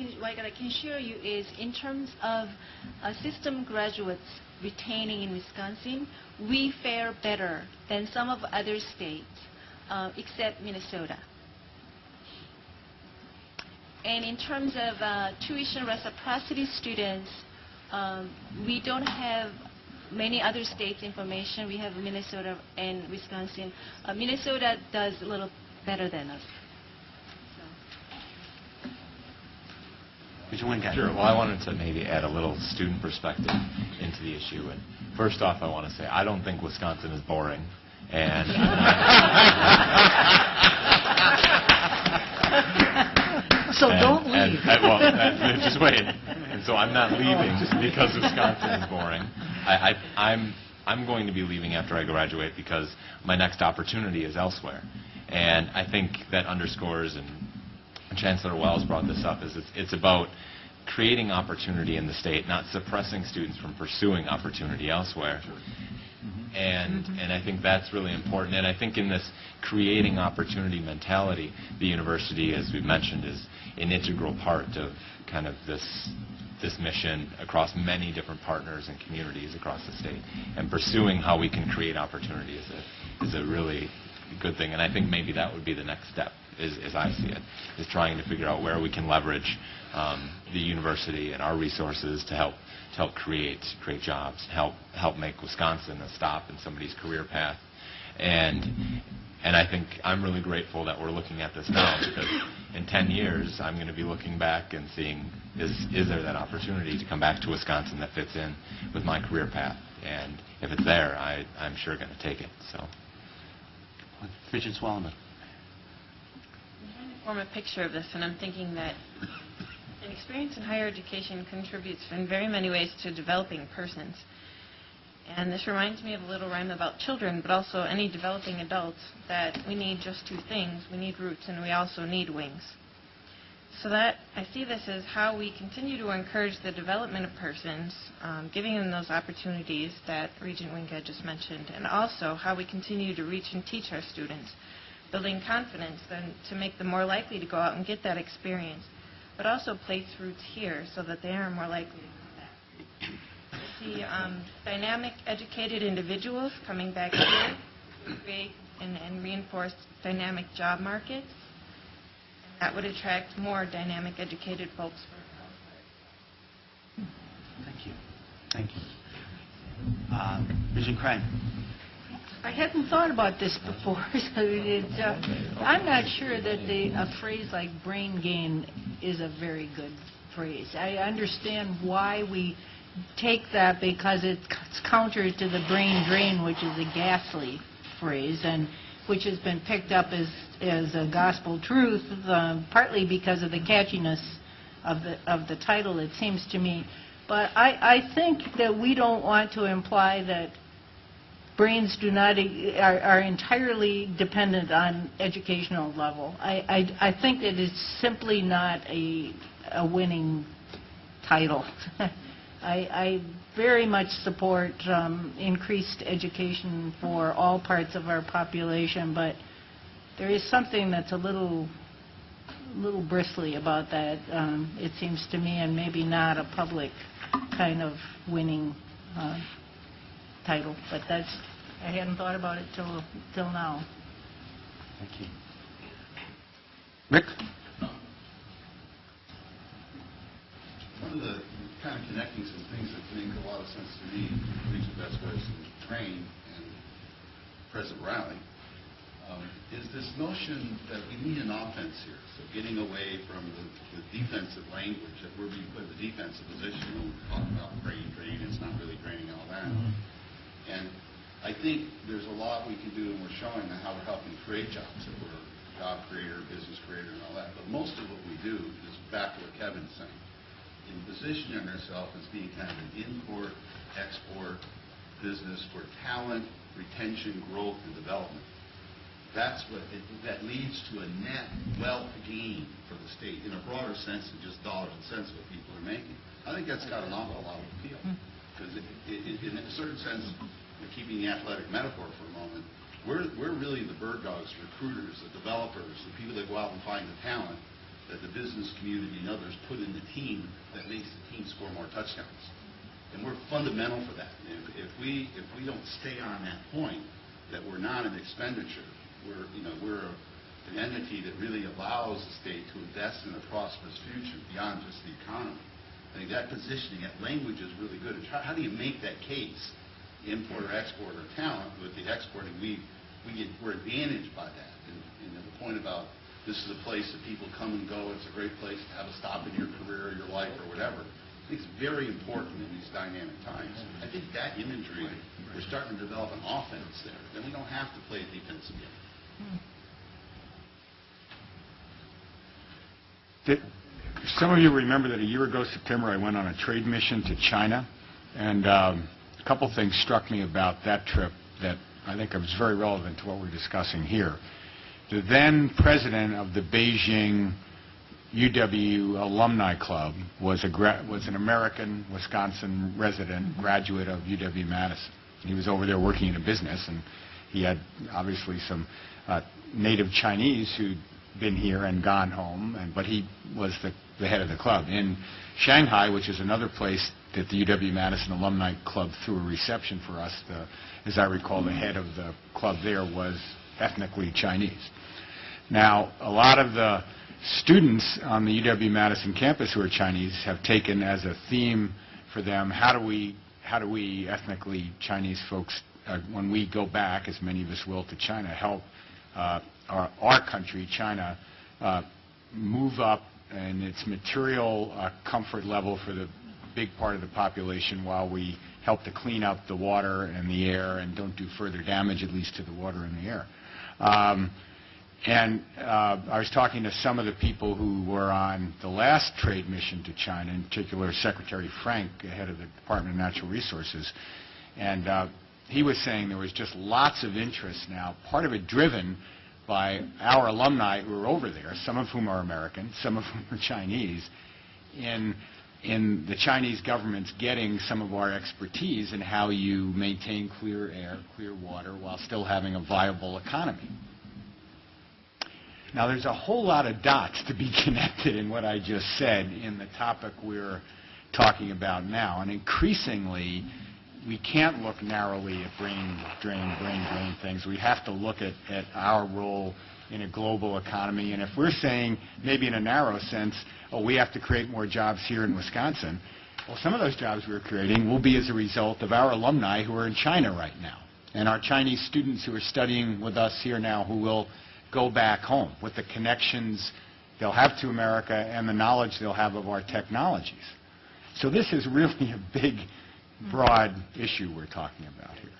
can share you is in terms of system graduates retaining in Wisconsin, we fare better than some of other states, except Minnesota. And in terms of tuition reciprocity students, we don't have many other states' information. We have Minnesota and Wisconsin. Minnesota does a little better than us.
Sure. Well, I wanted to maybe add a little student perspective into the issue. And first off, I want to say I don't think Wisconsin is boring. And
so don't leave.
Just wait. And so I'm not leaving because Wisconsin is boring. I'm going to be leaving after I graduate because my next opportunity is elsewhere. And I think that underscores, and Chancellor Wells brought this up, is it's about creating opportunity in the state, not suppressing students from pursuing opportunity elsewhere. And I think that's really important. And I think in this creating opportunity mentality, the university, as we've mentioned, is an integral part of kind of this mission across many different partners and communities across the state. And pursuing how we can create opportunity is a really good thing. And I think maybe that would be the next step, as I see it, is trying to figure out where we can leverage the university and our resources to help create jobs, help make Wisconsin a stop in somebody's career path. And I think I'm really grateful that we're looking at this now, because in 10 years I'm going to be looking back and seeing, is there that opportunity to come back to Wisconsin that fits in with my career path? And if it's there, I'm sure going to take it. So,
Regents Wallenberg.
I'm trying to form a picture of this, and I'm thinking that an experience in higher education contributes in very many ways to developing persons. And this reminds me of a little rhyme about children, but also any developing adults, that we need just two things. We need roots, and we also need wings. So that I see this as how we continue to encourage the development of persons, giving them those opportunities that Regent Wingate just mentioned, and also how we continue to reach and teach our students, building confidence then to make them more likely to go out and get that experience, but also place roots here so that they are more likely to come back. See dynamic, educated individuals coming back here to create and reinforce dynamic job markets. And that would attract more dynamic, educated folks.
Thank you. Thank you. Regent Crane.
I hadn't thought about this before. I'm not sure that a phrase like brain gain is a very good phrase. I understand why we take that, because it's counter to the brain drain, which is a ghastly phrase, and which has been picked up as a gospel truth, partly because of the catchiness of the title, it seems to me. But I think that we don't want to imply that brains are entirely dependent on educational level. I think that it's simply not a winning title. I very much support increased education for all parts of our population, but there is something that's a little bristly about that, it seems to me, and maybe not a public kind of winning title. But I hadn't thought about it till now.
Thank you. Rick?
One of the kind of connecting some things that make a lot of sense to me, Regent Besquez and Crane and President Riley, is this notion that we need an offense here. So getting away from the defensive language, that we're being put in the defensive position when we talk about brain drain, it's not really draining all that. And I think there's a lot we can do, and we're showing how we're helping create jobs, that we're a job creator, business creator, and all that. But most of what we do is back to what Kevin's saying, in positioning ourselves as being kind of an import, export business for talent, retention, growth, and development. That's what that leads to a net wealth gain for the state in a broader sense than just dollars and cents what people are making. I think that's got an awful lot of appeal, because in a certain sense, keeping the athletic metaphor for a moment, we're really the bird dogs, recruiters, the developers, the people that go out and find the talent that the business community and others put in the team that makes the team score more touchdowns. And we're fundamental for that. And if we don't stay on that point, that we're not an expenditure, we're an entity that really allows the state to invest in a prosperous future beyond just the economy. I think that positioning, that language is really good. How do you make that case, import or export or talent? With the exporting, we're advantaged by that. And the point about this is a place that people come and go, it's a great place to have a stop in your career or your life or whatever. I think it's very important in these dynamic times. I think that imagery, we're starting to develop an offense there. Then we don't have to play defense again.
Some of you remember that a year ago, September, I went on a trade mission to China, and a couple things struck me about that trip that I think was very relevant to what we're discussing here. The then president of the Beijing UW Alumni Club was an American Wisconsin resident, graduate of UW-Madison. He was over there working in a business, and he had obviously some native Chinese who'd been here and gone home, but he was the head of the club. In Shanghai, which is another place that the UW-Madison Alumni Club threw a reception for us, as I recall, the head of the club there was ethnically Chinese. Now, a lot of the students on the UW-Madison campus who are Chinese have taken as a theme for them, how do we ethnically Chinese folks, when we go back, as many of us will, to China, help our country, China, move up in its material comfort level for the big part of the population while we help to clean up the water and the air and don't do further damage, at least to the water and the air. I was talking to some of the people who were on the last trade mission to China, in particular Secretary Frank, head of the Department of Natural Resources, and he was saying there was just lots of interest now, part of it driven by our alumni who are over there, some of whom are American, some of whom are Chinese, in the Chinese government's getting some of our expertise in how you maintain clear air, clear water, while still having a viable economy. Now, there's a whole lot of dots to be connected in what I just said in the topic we're talking about now, and increasingly, we can't look narrowly at brain drain things. We have to look at our role in a global economy. And if we're saying, maybe in a narrow sense, oh, we have to create more jobs here in Wisconsin, well, some of those jobs we're creating will be as a result of our alumni who are in China right now, and our Chinese students who are studying with us here now who will go back home with the connections they'll have to America and the knowledge they'll have of our technologies. So this is really a big, broad issue we're talking about here.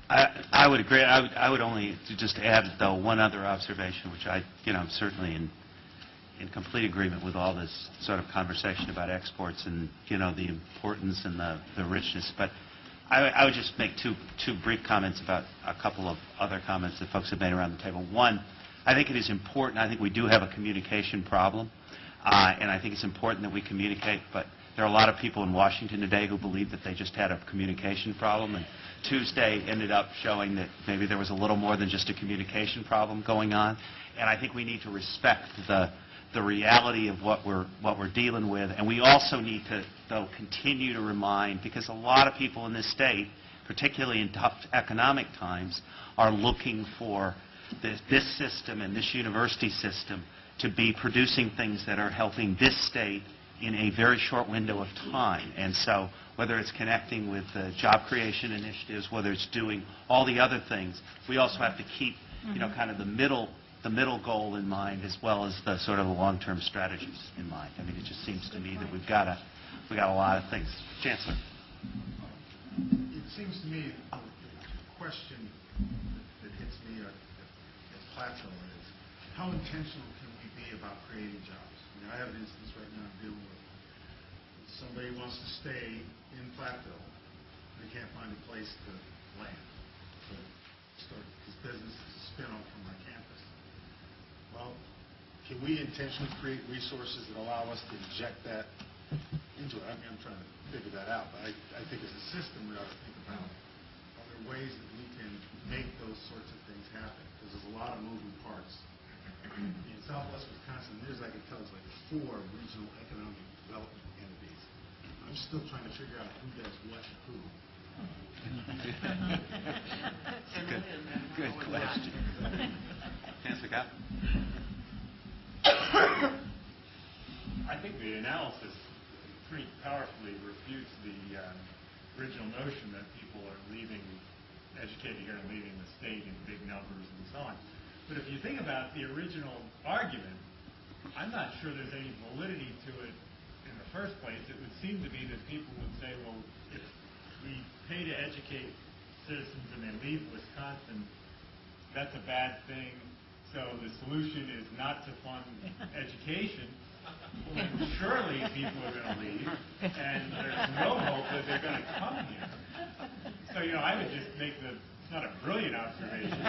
I would agree. I would only just add, though, one other observation, which I'm certainly in complete agreement with all this sort of conversation about exports and, the importance and the richness. But I would just make two brief comments about a couple of other comments that folks have made around the table. One, I think it is important. I think we do have a communication problem, and I think it's important that we communicate, but there are a lot of people in Washington today who believe that they just had a communication problem, and Tuesday ended up showing that maybe there was a little more than just a communication problem going on. And I think we need to respect the reality of what we're dealing with, and we also need to, though, continue to remind, because a lot of people in this state, particularly in tough economic times, are looking for this system and this university system to be producing things that are helping this state in a very short window of time. And so whether it's connecting with job creation initiatives, whether it's doing all the other things, we also have to keep, kind of the middle goal in mind, as well as the sort of the long-term strategies in mind. I mean, it just seems to me that we've got a lot of things. Chancellor.
It seems to me the question that hits me as Plateau is, how intentional can we be about creating jobs? I have an instance right now I'm dealing with. Somebody wants to stay in Platteville. They can't find a place to land. So start his business as a spin-off from my campus. Well, can we intentionally create resources that allow us to inject that into it? I mean, I'm trying to figure that out, but I think as a system we ought to think about, are there ways that we can make those sorts of things happen? Because there's a lot of moving parts. In Southwest Wisconsin, there's, I can tell, it's like 4 regional economic development entities. I'm still trying to figure out who does what to who.
Good question. Chancellor Gott?
I think the analysis pretty powerfully refutes the original notion that people are educated here and leaving the state in big numbers and so on. But if you think about the original argument, I'm not sure there's any validity to it in the first place. It would seem to be that people would say, well, if we pay to educate citizens and they leave Wisconsin, that's a bad thing. So the solution is not to fund education. Well, then surely people are going to leave, and there's no hope that they're going to come here. So, I would just make it's not a brilliant observation. I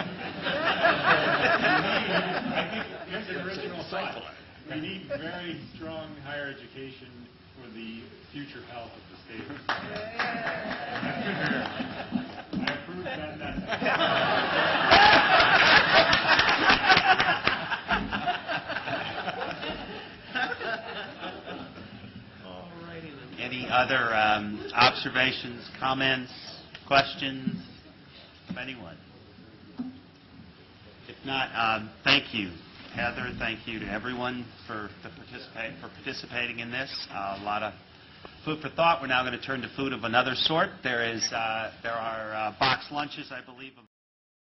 think here's the original thought. We need very strong higher education for the future health of the state. That's good to hear. I approve that
Any other observations, comments, questions of anyone? If not, thank you, Heather. Thank you to everyone for participating in this. A lot of food for thought. We're now going to turn to food of another sort. There are box lunches, I believe.